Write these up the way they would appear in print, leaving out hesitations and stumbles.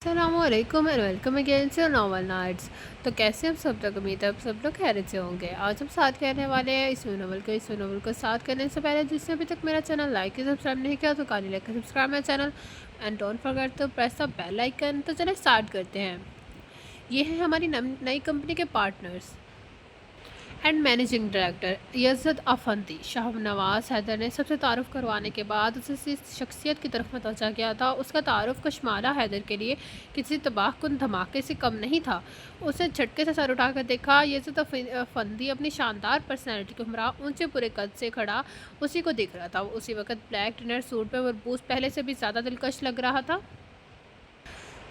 السلام علیکم and welcome again سے ناول نائٹس۔ تو کیسے ہم سب لوگ، امید ہے اب سب لوگ خیریت سے ہوں گے۔ آج ہم ساتھ کہنے والے ہیں اس ناول کو ساتھ کرنے سے پہلے جس نے ابھی تک میرا چینل لائک یا سبسکرائب نہیں کیا تو کہانی لائک سبسکرائب میرا channel and don't forget to press the bell icon. تو چلیں اسٹارٹ کرتے ہیں۔ یہ ہیں ہماری نئی کمپنی کے partners and managing director یزد افندی۔ Shah Nawaz Haider نے سب سے تعارف کروانے کے بعد اسے اس شخصیت کی طرف متوجہ کیا تھا۔ اس کا تعارف کشمالہ حیدر کے لیے کسی تباہ کن دھماکے سے کم نہیں تھا۔ اسے جھٹکے سے سر اٹھا کر دیکھا۔ یزد افندی اپنی شاندار پرسنالٹی کے ہمراہ اونچے پورے قد سے کھڑا اسی کو دیکھ رہا تھا۔ اسی وقت بلیک ڈنر سوٹ میں مربوط پہلے سے بھی زیادہ دلکش لگ رہا تھا۔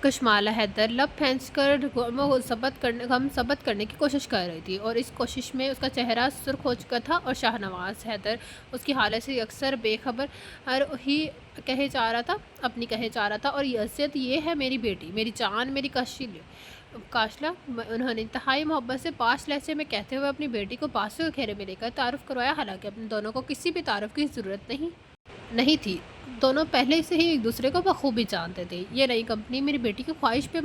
کشمالہ حیدر لب پھینچ کر غم ثبت کرنے کی کوشش کر رہی تھی اور اس کوشش میں اس کا چہرہ سرخ ہو چکا تھا اور شاہ نواز حیدر اس کی حالت سے اکثر بے خبر ہی کہے جا رہا تھا اور یزد یہ ہے میری بیٹی، میری جان، میری کاشلہ۔ انہوں نے انتہائی محبت سے پاش لہجے میں کہتے ہوئے اپنی بیٹی کو بانسوں کے گھیرے میں لے کر تعارف کروایا، حالانکہ اپنے دونوں کو کسی بھی تعارف کی ضرورت نہیں تھی۔ دونوں پہلے سے ہی ایک دوسرے کو بخوبی جانتے تھے۔ یہ نئی کمپنی میری بیٹی کی خواہش پہ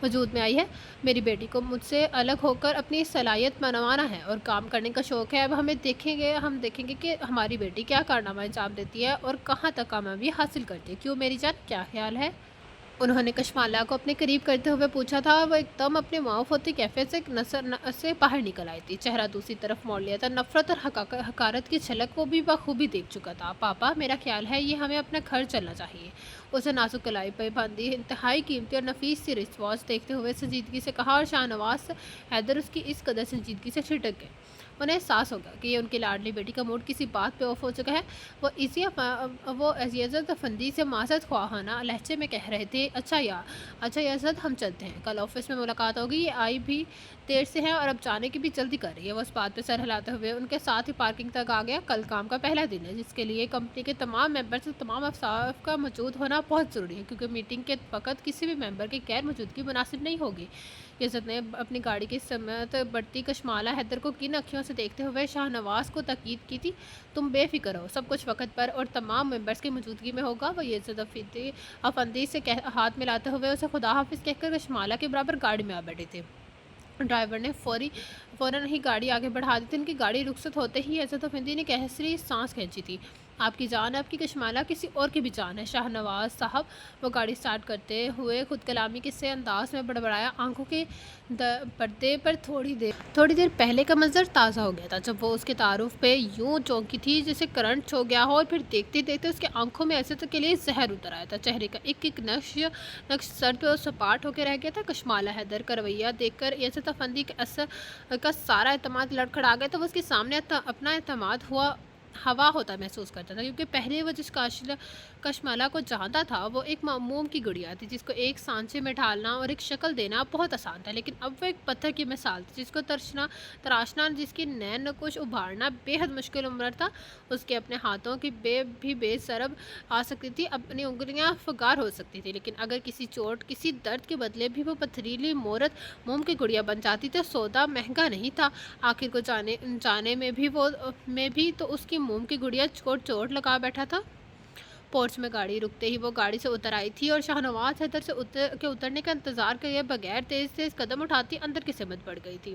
وجود میں آئی ہے۔ میری بیٹی کو مجھ سے الگ ہو کر اپنی صلاحیت منوانا ہے اور کام کرنے کا شوق ہے۔ اب ہم دیکھیں گے کہ ہماری بیٹی کیا کارنامہ انجام دیتی ہے اور کہاں تک کامیابی حاصل کرتی ہے۔ کیوں میری جان، کیا خیال ہے؟ انہوں نے کشمالہ کو اپنے قریب کرتے ہوئے پوچھا تھا۔ وہ ایک دم اپنے معاف ہوتی کیفیت سے باہر نکل آئی تھی۔ چہرہ دوسری طرف موڑ لیا تھا۔ نفرت اور حقارت کی جھلک وہ بھی بخوبی دیکھ چکا تھا۔ پاپا، میرا خیال ہے یہ ہمیں اپنا گھر چلنا چاہیے۔ اسے نازک کلائی پہ باندھی انتہائی قیمتی اور نفیس سی رسٹ واچ دیکھتے ہوئے سنجیدگی سے کہا اور شاہ نواز حیدر اس کی اس قدر سنجیدگی سے چھٹک گئے۔ انہیں احساس ہو گیا کہ یہ ان کی لاڈلی بیٹی کا موڈ کسی بات پہ آف ہو چکا ہے۔ وہ یزد افندی سے معذرت خواہانہ لہجے میں کہہ رہے تھے، اچھا یزد، ہم چلتے ہیں، کل آفس میں ملاقات ہوگی۔ یہ آئی بھی دیر سے ہے اور اب جانے کی بھی جلدی کر رہی ہے۔ وہ اس بات پہ سر ہلاتے ہوئے ان کے ساتھ ہی پارکنگ تک آ گیا۔ کل کام کا پہلا دن ہے جس کے لیے کمپنی کے تمام ممبرز اور تمام اسٹاف کا موجود ہونا بہت ضروری ہے، کیونکہ میٹنگ کے وقت کسی بھی ممبر کی غیر موجودگی مناسب نہیں ہوگی۔ یزد نے اپنی گاڑی کی سمت بڑھتی کشمالہ حیدر کو کن اکھیوں سے دیکھتے ہوئے شاہ نواز کو تاکید کی تھی، تم بے فکر ہو، سب کچھ وقت پر اور تمام ممبرز کی موجودگی میں ہوگا۔ وہ یزد افندی سے ہاتھ ملاتے ہوئے اسے خدا حافظ کہہ کر کشمالہ کے برابر گاڑی میں آ بیٹھے تھے۔ ڈرائیور نے فوراً ہی گاڑی آگے بڑھا دی تھی۔ ان کی گاڑی رخصت ہوتے ہی یزد افندی نے گہری سانس کھینچی تھی۔ آپ کی جان ہے، آپ کی کشمالہ کسی اور کی بھی جان ہے شاہ نواز صاحب۔ وہ گاڑی سٹارٹ کرتے ہوئے خود کلامی کے سے انداز میں بڑبڑایا۔ آنکھوں کے پردے پر تھوڑی دیر پہلے کا منظر تازہ ہو گیا تھا جب وہ اس کے تعارف پہ یوں چونکی تھی جیسے کرنٹ چھو گیا ہو، اور پھر دیکھتے دیکھتے اس کے آنکھوں میں یزد کے لیے زہر اتر آیا تھا۔ چہرے کا ایک ایک نقش سر پہ سپاٹ ہو کے رہ گیا تھا۔ کشمالہ حیدر کا رویہ دیکھ کر یزد افندی کا سارا اعتماد لڑکھڑا گیا تھا۔ وہ اس کے سامنے اپنا اعتماد ہوا ہوتا محسوس کرتا تھا، کیونکہ پہلے وہ جس کشمالہ کو جانتا تھا وہ ایک موم کی گڑیا تھی جس کو ایک سانچے میں ڈھالنا اور ایک شکل دینا بہت آسان تھا، لیکن اب وہ ایک پتھر کی مثال تھی جس کو تراشنا، جس کی نین نقوش ابھارنا بے حد مشکل امر تھا۔ اس کے اپنے ہاتھوں کی بے ضرب آ سکتی تھی، اپنی انگلیاں فگار ہو سکتی تھی، لیکن اگر کسی چوٹ، کسی درد کے بدلے بھی وہ پتھریلی مورت موم کی گڑیا بن جاتی تو سودا مہنگا نہیں تھا۔ آخر کو جانے میں بھی تو اس کی موم کی گڑیا چوٹ لگا بیٹھا تھا۔ پورچ میں گاڑی رکتے ہی وہ گاڑی سے اتر آئی تھی اور شاہ نواز حیدر کے اترنے کا انتظار کیے بغیر تیز قدم اٹھاتی اندر کی سمت بڑھ گئی تھی۔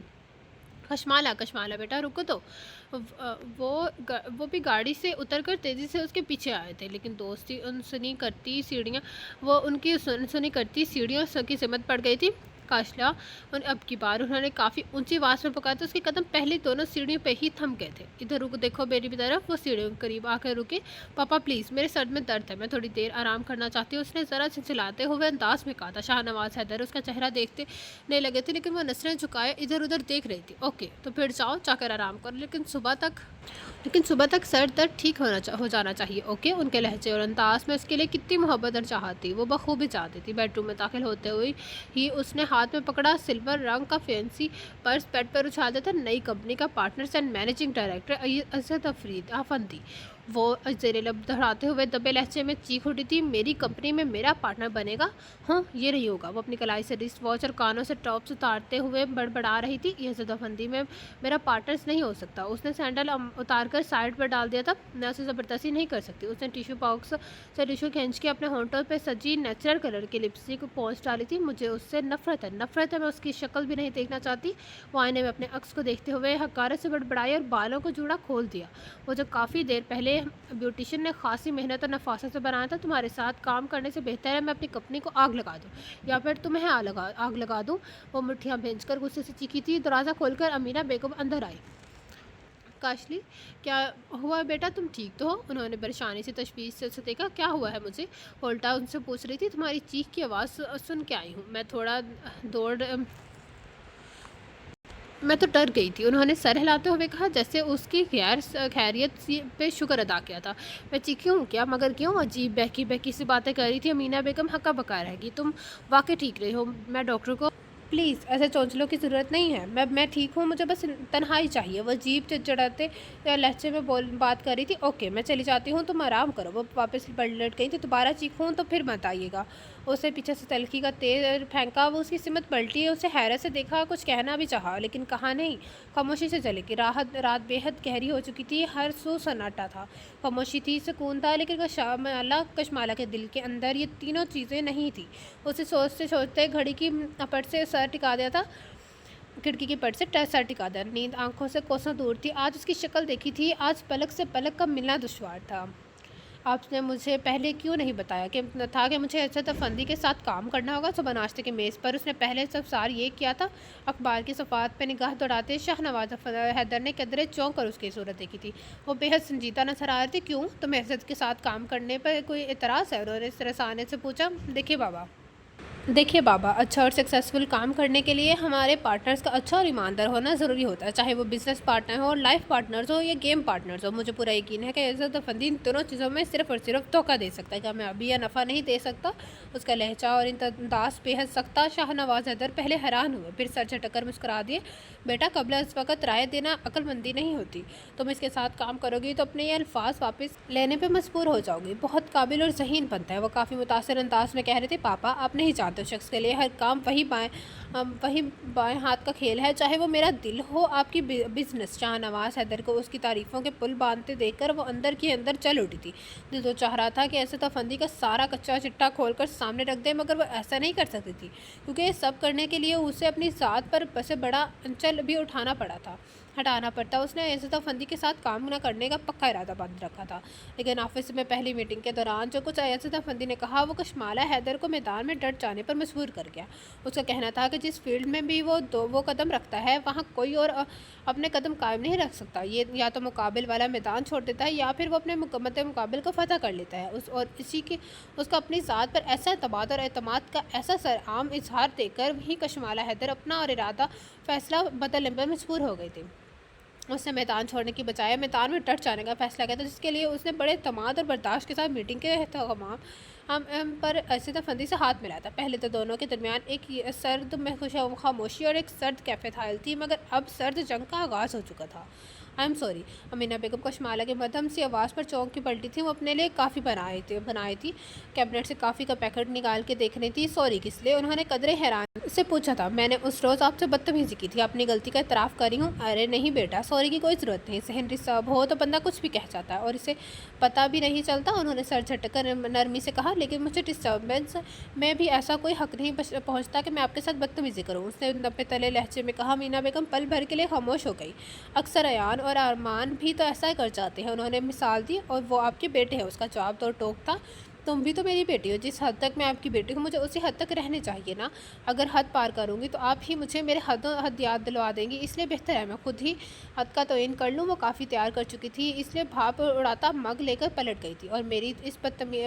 کشمالہ بیٹا رکو تو۔ وہ بھی گاڑی سے اتر کر تیزی سے اس کے پیچھے آئے تھے، لیکن دوستی انسنی کرتی سیڑھیوں کی سمت پڑ گئی تھی۔ کاشلہ، اب کی بار انہوں نے کافی اونچی آواز میں پکارا تو اس کے قدم پہلی دونوں سیڑھیوں پہ ہی تھم گئے تھے۔ ادھر دیکھو میری طرف۔ وہ سیڑھیوں کے قریب آ کر رکے۔ پاپا پلیز، میرے سر میں درد ہے، میں تھوڑی دیر آرام کرنا چاہتی ہوں، اس نے ذرا چلچلاتے ہوئے انداز میں کہا تھا۔ شاہ نواز حیدر اس کا چہرہ دیکھتے نہیں لگے تھے، لیکن وہ نظریں جھکائے ادھر ادھر دیکھ رہی تھی۔ اوکے، تو پھر جا کر آرام کرو، لیکن صبح تک سر درد ٹھیک ہو جانا چاہیے، اوکے؟ ان کے لہجے اور انداز میں اس کے لیے کتنی محبت اور چاہت تھی وہ بخوبی جانتی تھی۔ بیڈ روم میں داخل ہوتے ہوئے ہی اس نے ہاتھ میں پکڑا سلور رنگ کا فینسی پرس بیڈ پر اچھال دیتا۔ نئی کمپنی کا پارٹنرز اینڈ مینیجنگ ڈائریکٹر یزد افندی، वो ज़ेरे लब दोहराते हुए दबे लहजे में चीख उठी थी, मेरी कंपनी में मेरा पार्टनर बनेगा? हाँ, ये नहीं होगा। वो अपनी कलाई से रिस्ट वॉच और कानों से टॉप्स उतारते हुए बड़बड़ा रही थी, ये ज़ुदफंदी में मेरा पार्टनर्स नहीं हो सकता। उसने सैंडल उतार कर साइड पर डाल दिया था, मैं उसे ज़बरदस्ती नहीं कर सकती। उसने टिश्यू बॉक्स से टिश्यू खींच के अपने होंठों पर सजी नेचुरल कलर की लिपस्टिक पोंछ डाली थी। मुझे उससे नफरत है, मैं उसकी शक्ल भी नहीं देखना चाहती। वो आईने में अपने अक्स को देखते हुए हकारत से बड़बड़ाई और बालों को जूड़ा खोल दिया। वो जो काफ़ी देर पहले ब्यूटिशियन ने खासी मेहनत और नफासत से बनाया था, तुम्हारे साथ काम करने से बेहतर है मैं अपनी कंपनी को आग लगा दूँ या फिर तुम्हें आग लगा दूँ। वो मुट्ठियाँ भींचकर गुस्से से चीखी थी। दरवाज़ा खोलकर अमीना बेगम अंदर आई। काशली, क्या हुआ बेटा, तुम ठीक तो हो? उन्होंने परेशानी से तशवीश से देखा। क्या हुआ है मुझे? उल्टा उनसे पूछ रही थी। तुम्हारी चीख की आवाज़ सुन के आई हूँ। दौड़ मैं तो डर गई थी, उन्होंने सर हिलाते हुए कहा, जैसे उसकी खैरियत पे शुक्र अदा किया था। मैं चीखी हूँ क्या? मगर क्यों? अजीब बहकी बहकी सी बातें कर रही थी अमीना बेगम। हक्का बका रहेगी, तुम वाकई ठीक रही हो। मैं डॉक्टर को प्लीज़ ऐसे चौंचलों की ज़रूरत नहीं है। मैं ठीक हूँ, मुझे बस तन्हाई चाहिए। वो अजीब चिड़चिड़ाते लहजे में बात कर रही थी। ओके, मैं चली जाती हूँ, तुम आराम करो। वो वापस पलट गई थी। दोबारा चीखूँ तो फिर मत आइएगा। उसे पीछे से तलखी का तेज फेंका। वो उसकी सिमत पलटी, उसे हैरत से देखा, कुछ कहना भी चाहा लेकिन कहा नहीं। खामोशी से चली गई। रात बेहद गहरी हो चुकी थी, हर सू सन्नाटा था। खामोशी थी, सुकून था, लेकिन कशमाला के दिल के अंदर ये तीनों चीज़ें नहीं थी। उसे सोचते सोचते घड़ी की पट से सर टिका दिया था, खिड़की की पट से सर टिका दिया। नींद आंखों से कोसों दूर थी। आज उसकी शक्ल देखी थी, आज पलक से पलक का मिलना दुश्वार था। आपने मुझे पहले क्यों नहीं बताया कि मुझे ऐसा फंदी के साथ काम करना होगा? सुबह नाश्ते की मेज़ पर उसने पहले सब सार ये किया था। अखबार की सफ़ात पे निगाह दौड़ाते शाहनवाज़ हैदर ने कदरे चौंक कर उसकी सूरत देखी थी। वो बेहद संजीदा नजर आ रही थी। क्यों, तुम्हें इज्जत के साथ काम करने पर कोई एतराज़ है? उन्होंने रसाने से पूछा। देखिए बाबा, अच्छा और सक्सेसफुल काम करने के लिए हमारे पार्टनर्स का अच्छा और ईमानदार होना ज़रूरी होता है, चाहे वो बिज़नेस पार्टनर हो, लाइफ पार्टनर्स हो या गेम पार्टनर्स हो। मुझे पूरा यकीन है कि इज़्ज़त और फंदी इन दोनों चीज़ों में सिर्फ़ और सिर्फ धोखा दे सकता है, कामयाबी या नफ़ा नहीं दे सकता। उसका लहजा और अंदाज़ बेहद सख्त था। शाहनवाज़ हैदर पहले हैरान हुए, फिर सर झटक कर मुस्कुरा दिए। बेटा, कबल इस वक्त राय देना अक्लमंदी नहीं होती। तुम इसके साथ काम करोगी तो अपने ये अल्फाज वापस लेने पर मजबूर हो जाओगी। बहुत काबिल और ज़हीन बनता है। वो काफ़ी मुतासर अंदाज में कह रहे थे। पापा, आप नहीं जानते, शख्स के लिए हर काम वही बाएं हाथ का खेल है, चाहे वो मेरा दिल हो आपकी बिजनेस। शाहनवाज़ हैदर को उसकी तारीफ़ों के पुल बांधते देखकर वो अंदर की अंदर चल उठी थी। दिल तो चाह रहा था कि ऐसे तफंदी का सारा कच्चा चिट्टा खोलकर सामने रख दे, मगर वो ऐसा नहीं कर सकती थी, क्योंकि ये सब करने के लिए उसे अपनी ज़ात पर बसे बड़ा अंचल भी हटाना पड़ता। उसने इज़्ज़त फंदी के साथ काम न करने का पक्का इरादा बांध रखा था। लेकिन ऑफिस में पहली मीटिंग के दौरान जो कुछ इज़्ज़त फंदी ने कहा, वो कशमाला हैदर को मैदान में डट जाने पर मजबूर कर गया। उसका कहना था कि जिस फील्ड में भी वो कदम रखता है, वहाँ कोई और अपने कदम कायम नहीं रख सकता। ये या तो मुकाबिल वाला मैदान छोड़ देता है या फिर वो अपने मुकाबिल को फतह कर लेता है। उसका अपनी ज़ात पर ऐसा एतमाद और एतमाद का ऐसा सरआम इजहार देकर वहीं कशमाला हैदर अपना और इरादा फैसला बदलने पर मजबूर हो गई थी। उसने मैदान छोड़ने की बजाय मैदान में डट जाने का फैसला किया था, जिसके लिए उसने बड़े तमाद और बर्दाश्त के साथ मीटिंग के तमाम हम पर ऐसे फंदी से हाथ मिलाया था। पहले तो दोनों के दरमियान एक सर्द में खामोशी और एक सर्द कैफियत हायल थी, मगर अब सर्द जंग का आगाज़ हो चुका था। I am sorry. Amina Begum Kashmala के मध्यम सी आवाज़ पर चौंक की पलटी थी। वो अपने लिए काफ़ी बनाई थी। कैबिनेट से काफ़ी का पैकेट निकाल के देख रही थी। सॉरी किस लिए? उन्होंने कदरे हैरान से पूछा था। मैंने उस रोज़ आपसे बदतमीज़ी की थी, अपनी गलती का इतराफ़ करी हूँ। अरे नहीं बेटा, सॉरी की कोई ज़रूरत नहीं। सेहनरी साहब हो तो बंदा कुछ भी कह जाता है और इसे पता भी नहीं चलता। उन्होंने सर झटक कर नरमी से कहा, लेकिन मुझे डिस्टर्बेंस में भी ऐसा कोई हक नहीं पहुँचता कि मैं आपके साथ बदतमीज़ी करूँ, उसने नब्बे तले लहजे में कहा। मीना बेगम पल भर के लिए खामोश हो गई। अक्सर अयान और अरमान भी तो ऐसा कर जाते हैं, उन्होंने मिसाल दी। और वो आपके बेटे हैं। उसका जवाब तो टोक था। तुम भी तो मेरी बेटी हो। जिस हद तक मैं आपकी बेटी हूँ, मुझे उसी हद तक रहने चाहिए ना। अगर हद पार करूँगी तो आप ही मुझे मेरे हद याद दिलवा देंगी, इसलिए बेहतर है मैं खुद ही हद का तयन कर लूँ। वो काफ़ी तैयार कर चुकी थी, इसलिए भाप उड़ाता मग लेकर पलट गई थी। और मेरी इस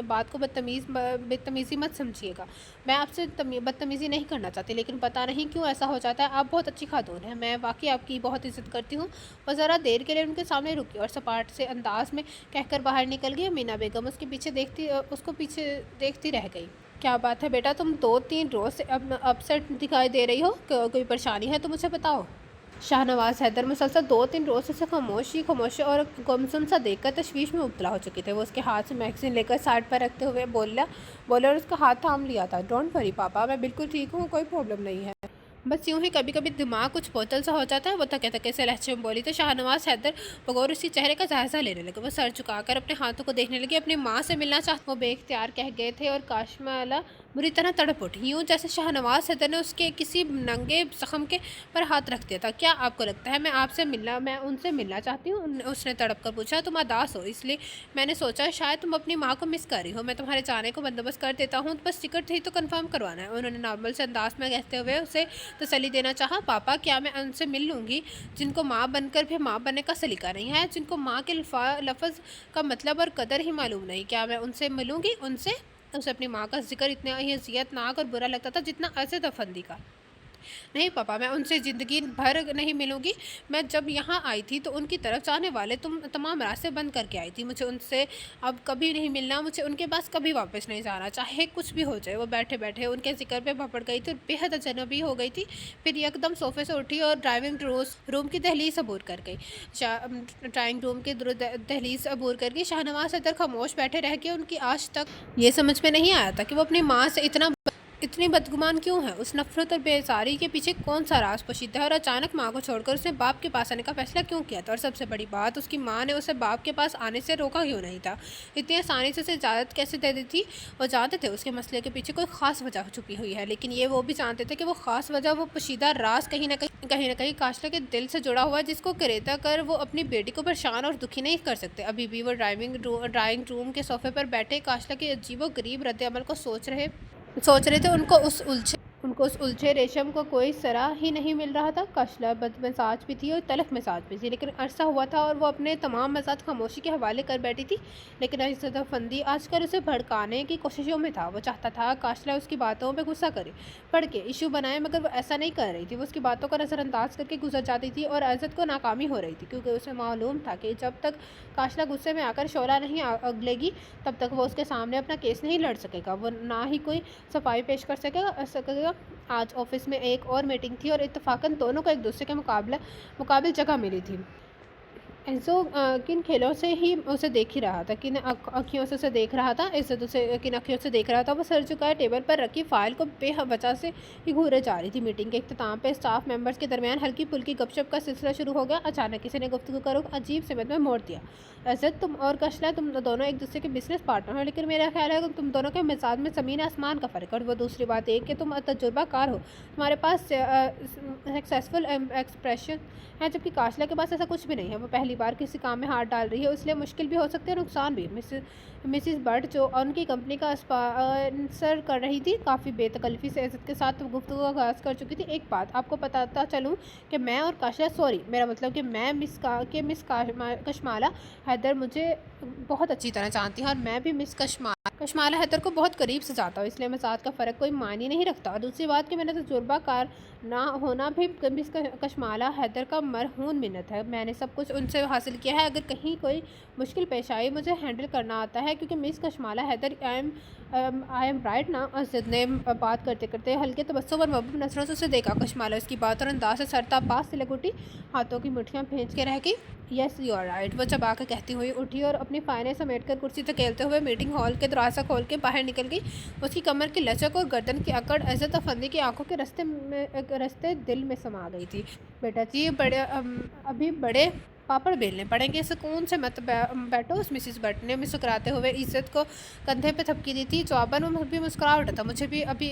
बात को बदतमीज़ी मत समझिएगा। मैं आपसे बदतमीज़ी नहीं करना चाहती, लेकिन पता नहीं क्यों ऐसा हो जाता है। आप बहुत अच्छी खातून हैं, मैं वाकई आपकी बहुत इज़्ज़त करती हूँ। वो ज़रा देर के लिए उनके सामने रुकी और सपाट से अंदाज में कहकर बाहर निकल गई। मीना बेगम उसको पीछे देखती रह गई। क्या बात है बेटा, तुम 2-3 रोज़ से अब अपसेट दिखाई दे रही हो, कोई परेशानी है तो मुझे बताओ। शाहनवाज हैदर मुसलसल 2-3 रोज़ से खामोशी और गुमसुम सा देखकर तशवीश में मुब्तला हो चुके थे। वो उसके हाथ से मैगज़ीन लेकर साइड पर रखते हुए बोला और उसका हाथ थाम लिया था। डोंट वरी पापा, मैं बिल्कुल ठीक हूँ, कोई प्रॉब्लम नहीं है। बस यूं ही कभी कभी दिमाग कुछ बोतल सा हो जाता है। वो थके थके से लहजे में बोली तो शाहनवाज हैदर बगौर उसके चेहरे का जायजा लेने लगे। वो सर झुकाकर अपने हाथों को देखने लगी। अपनी माँ से मिलना चाहते वो बेख्तियार कह गए थे और काशमाला बुरी तरह तड़प उठी, यूँ जैसे शाहनवाज हैदर ने उसके किसी नंगे जख्म के पर हाथ रख दिया था। क्या आपको लगता है मैं उनसे मिलना चाहती हूँ? उसने तड़प कर पूछा। तुम उदास हो इसलिए मैंने सोचा शायद तुम अपनी माँ को मिस कर रही हो। मैं तुम्हारे जाने को बंदोबस्त कर देता हूँ, बस टिकट थी तो कंफर्म करवाना है। उन्होंने नॉर्मल से अंदाज में कहते हुए उसे तसल्ली देना चाहा। पापा, क्या मैं उनसे मिल लूँगी जिनको माँ बनकर भी माँ बनने का सलीका नहीं है, जिनको माँ के लफ्ज़ का मतलब और कदर ही मालूम नहीं? क्या मैं उनसे मिलूँगी? उसे अपनी माँ का जिक्र इतना ही अज़ियतनाक और बुरा लगता था जितना असद अफंदी का। नहीं पापा, मैं उनसे ज़िंदगी भर नहीं मिलूँगी। मैं जब यहाँ आई थी तो उनकी तरफ जाने वाले तुम तमाम रास्ते बंद करके आई थी। मुझे उनसे अब कभी नहीं मिलना, मुझे उनके पास कभी वापस नहीं जाना, चाहे कुछ भी हो जाए। वो बैठे बैठे उनके जिक्र पे भपड़ गई थी और बेहद अजनबी हो गई थी। फिर एकदम सोफे से उठी और ड्राइविंग रूम की दहलीज अबूर कर गई। ड्राइंग रूम की दहलीज अबूर कर गई। शाहनवाज इधर खामोश बैठे रह गए। उनकी आज तक ये समझ में नहीं आया था कि वो अपनी माँ से इतनी बदगुमान क्यों है। उस नफरत और बेजारी के पीछे कौन सा राज पोशीदा है और अचानक माँ को छोड़कर उसने बाप के पास आने का फैसला क्यों किया था। और सबसे बड़ी बात, उसकी माँ ने उसे बाप के पास आने से रोका क्यों नहीं था। इतनी आसानी से उसे इजाज़त कैसे दे दी थी। वो जानते थे उसके मसले के पीछे कोई ख़ास वजह छुपी हुई है, लेकिन वो भी जानते थे कि वो ख़ास वजह, वो पोशीदा राज कहीं ना कहीं काशला के दिल से जुड़ा हुआ है, जिसको करेता कर वो अपनी बेटी को परेशान और दुखी नहीं कर सकते। अभी भी वो ड्राइंग रूम के सोफे पर बैठे काशला के अजीबो गरीब रद्द-ए-अमल को सोच रहे थे। उनको उस उलझे रेशम को कोई सरा ही नहीं मिल रहा था। काशला बदमिजाज भी थी और तलख मिजाज भी थी, लेकिन अरसा हुआ था और वो अपने तमाम मजाज खामोशी के हवाले कर बैठी थी। लेकिन असद अफंदी आजकल उसे भड़काने की कोशिशों में था। वो चाहता था काशला उसकी बातों पे गुस्सा करे, पढ़ के इशू बनाए, मगर वो ऐसा नहीं कर रही थी। वो उसकी बातों को नज़रअंदाज करके गुजर जाती थी और असद को नाकामी हो रही थी, क्योंकि उसे मालूम था कि जब तक काशला गुस्से में आकर शोला नहीं अगलेगी तब तक वो उसके सामने अपना केस नहीं लड़ सकेगा। वो ना ही कोई सफाई पेश कर सकेगा। आज ऑफिस में एक और मीटिंग थी और इत्तफाकन दोनों को एक दूसरे के मुकाबिल जगह मिली थी। एंसो किन खेलों से ही उसे देख ही रहा था, किन अखियों से उसे देख रहा था। इज्जत उसे किन अखियों से देख रहा था। वो सर झुकाए टेबल पर रखी फाइल को बेवजह से ही घूरे जा रही थी। मीटिंग के इख्तिताम पे स्टाफ मेंबर्स के दरमियान हल्की फुल्की गपशप का सिलसिला शुरू हो गया। अचानक किसी ने गुफ्तगू का रुख अजीब सिमत में मोड़ दिया। इज्जत, तुम और कशला, तुम दोनों एक दूसरे के बिजनेस पार्टनर हो, लेकिन मेरा ख्याल है कि तुम दोनों के मिजाज में ज़मीन आसमान का फ़र्क है। और वो दूसरी बात एक कि तुम तजुर्बाकार हो, तुम्हारे पास सक्सेसफुल एक्सप्रेशन है, जबकि काशला के पास ऐसा कुछ भी नहीं है। वो पहली बार किसी काम में हाथ डाल रही है, इसलिए मुश्किल भी हो सकती है और नुकसान भी। मिसिस बट जो उनकी कंपनी का स्पॉन्सर कर रही थी, काफ़ी बेतकल्फ़ी से इज्जत के साथ गुफ्तगू का आगाज़ कर चुकी थी। एक बात आपको बताता चलूँ कि मैं और काशला, सॉरी मेरा मतलब कि मैं मिस कशमाला हैदर मुझे बहुत अच्छी तरह जानती हैं और मैं भी मिस कशमाला हैदर को बहुत करीब से जानता हूँ, इसलिए मजाज का फ़र्क कोई मायने नहीं रखता। और दूसरी बात कि मैंने तजुर्बाकार ना होना भी मिस कशमाला हैदर का मरहून मिन्नत है। मैंने सब कुछ उनसे हासिल किया है। अगर कहीं कोई मुश्किल पेश आई मुझे हैंडल करना आता है, क्योंकि miss Kashmala Haider I am right ना। असद ने बात करते करते हल्के तबस्सुम और महबूब नजरों से उसे देखा। कशमाला उसकी बात और अंदाज से सरताब पास से लग उठी, हाथों की मुठ्ठियाँ भींच के रह गई। यस यू आर राइट, वो चबा कर कहती हुई उठी और अपनी फाइलें समेट कर कुर्सी धकेलते हुए मीटिंग हॉल के दरवाज़ा खोल के बाहर निकल गई। उसकी कमर की लचक और गर्दन की अकड़ इज्जत अफंदी की आंखों के रस्ते दिल में समा गई थी। बेटा जी, अभी बड़े पापड़ बेलने पड़ेंगे, सुकून से मत बैठो। उस मिसिस बट ने मुस्कुराते हुए इज्जत को कंधे पे थपकी दी थी। जवाबन में भी मुस्कुरा उठा था। मुझे भी अभी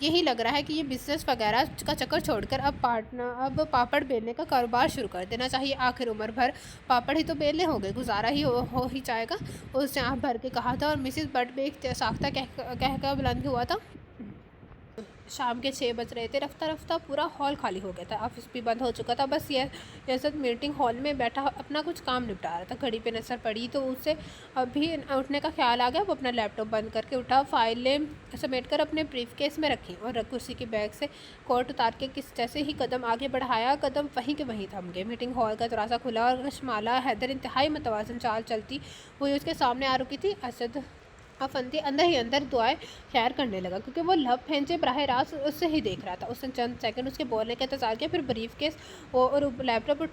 यही लग रहा है कि ये बिज़नेस वगैरह का चक्कर छोड़कर अब पापड़ बेलने का कारोबार शुरू कर देना चाहिए। आखिर उम्र भर पापड़ ही तो बेलने होंगे, गुजारा ही हो ही जाएगा। उसने आँख भर के कहा था और मिसिस बट भी एक साख्ता कह बुलंद हुआ था। शाम के 6 बज रहे थे। रफ्ता रफ्ता पूरा हॉल खाली हो गया था। ऑफिस भी बंद हो चुका था। बस यज़द मीटिंग हॉल में बैठा अपना कुछ काम निपटा रहा था। घड़ी पे नज़र पड़ी तो उसे अभी उठने का ख्याल आ गया। वो अपना लैपटॉप बंद करके उठा, फाइलें समेट कर अपने ब्रीफ केस में रखी और कुर्सी की बैग से कोट उतार के जैसे ही कदम आगे बढ़ाया, कदम वहीं के वहीं थम गए। मीटिंग हॉल का दरवाज़ा खुला और कशमाला हैदर इंतहाई मतवाज़न चाल चलती हुई उसके सामने आ रुकी थी। असद अफंदी अंदर ही अंदर दुआएं खैर करने लगा, क्योंकि वो लब फेंचे बराह रास्त उससे ही देख रहा था। उसने चंद सेकंड उसके बोलने का इंतजार किया, फिर ब्रीफ केस और लैपटॉप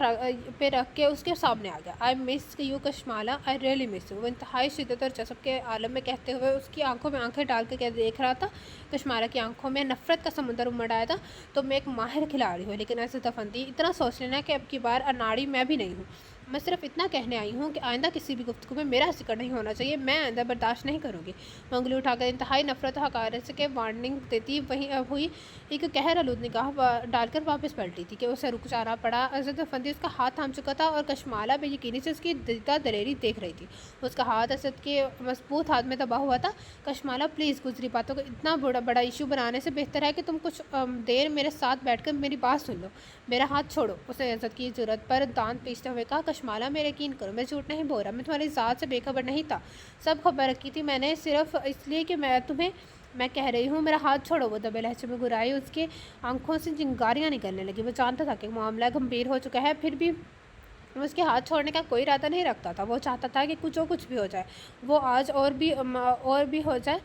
पे रख के उसके सामने आ गया। I miss you Kashmala, I really miss you, वो इंतहाई शिद्दत और जज़्ब के आलम में कहते हुए उसकी आंखों में आंखें डाल के क्या देख रहा था। कशमाला की आंखों में नफरत का समुंदर उमड़ आया था। तो मैं एक माहिर खिलाड़ी हूँ, लेकिन ऐसे अफंदी इतना सोच लेना कि अब की बार अनाड़ी मैं भी नहीं हूँ। मैं सिर्फ इतना कहने आई हूँ कि आइंदा किसी भी गुफ्तगू में मेरा जिक्र नहीं होना चाहिए। मैं आइंदा बर्दाश्त नहीं करूँगी। मैं उंगली उठाकर इंतहाई नफरत और हकारत से के वार्निंग देती वहीं अब हुई एक कहर आलूद निगाह डालकर वापस पलटी थी कि उसे रुक जाना पड़ा। असद अफंदी उसका हाथ थाम चुका था और कशमाला बेयकीनी से उसकी दिलता दलेरी देख रही थी। उसका हाथ असद के मजबूत हाथ में दबा हुआ था। कशमाला प्लीज़, गुजरी बातों को इतना बड़ा इशू बनाने से बेहतर है कि तुम कुछ देर मेरे साथ बैठकर मेरी बात सुन लो। मेरा हाथ छोड़ो, उसने असद की जरूरत पर दांत पीसते हुए कहा। कशमाला, मेरे यकीन करो, मैं झूठ नहीं बोल रहा। मैं तुम्हारी ज़ात से बेखबर नहीं था, सब खबर रखी थी मैंने, सिर्फ इसलिए कि मैं कह रही हूँ मेरा हाथ छोड़ो। वो दबे लहजे में गुराई, उसके आंखों से चिंगारियाँ निकलने लगी। वो जानता था कि मामला गंभीर हो चुका है, फिर भी वो उसके हाथ छोड़ने का कोई इरादा नहीं रखता था। वो चाहता था कि कुछ भी हो जाए, वो आज और भी हो जाए,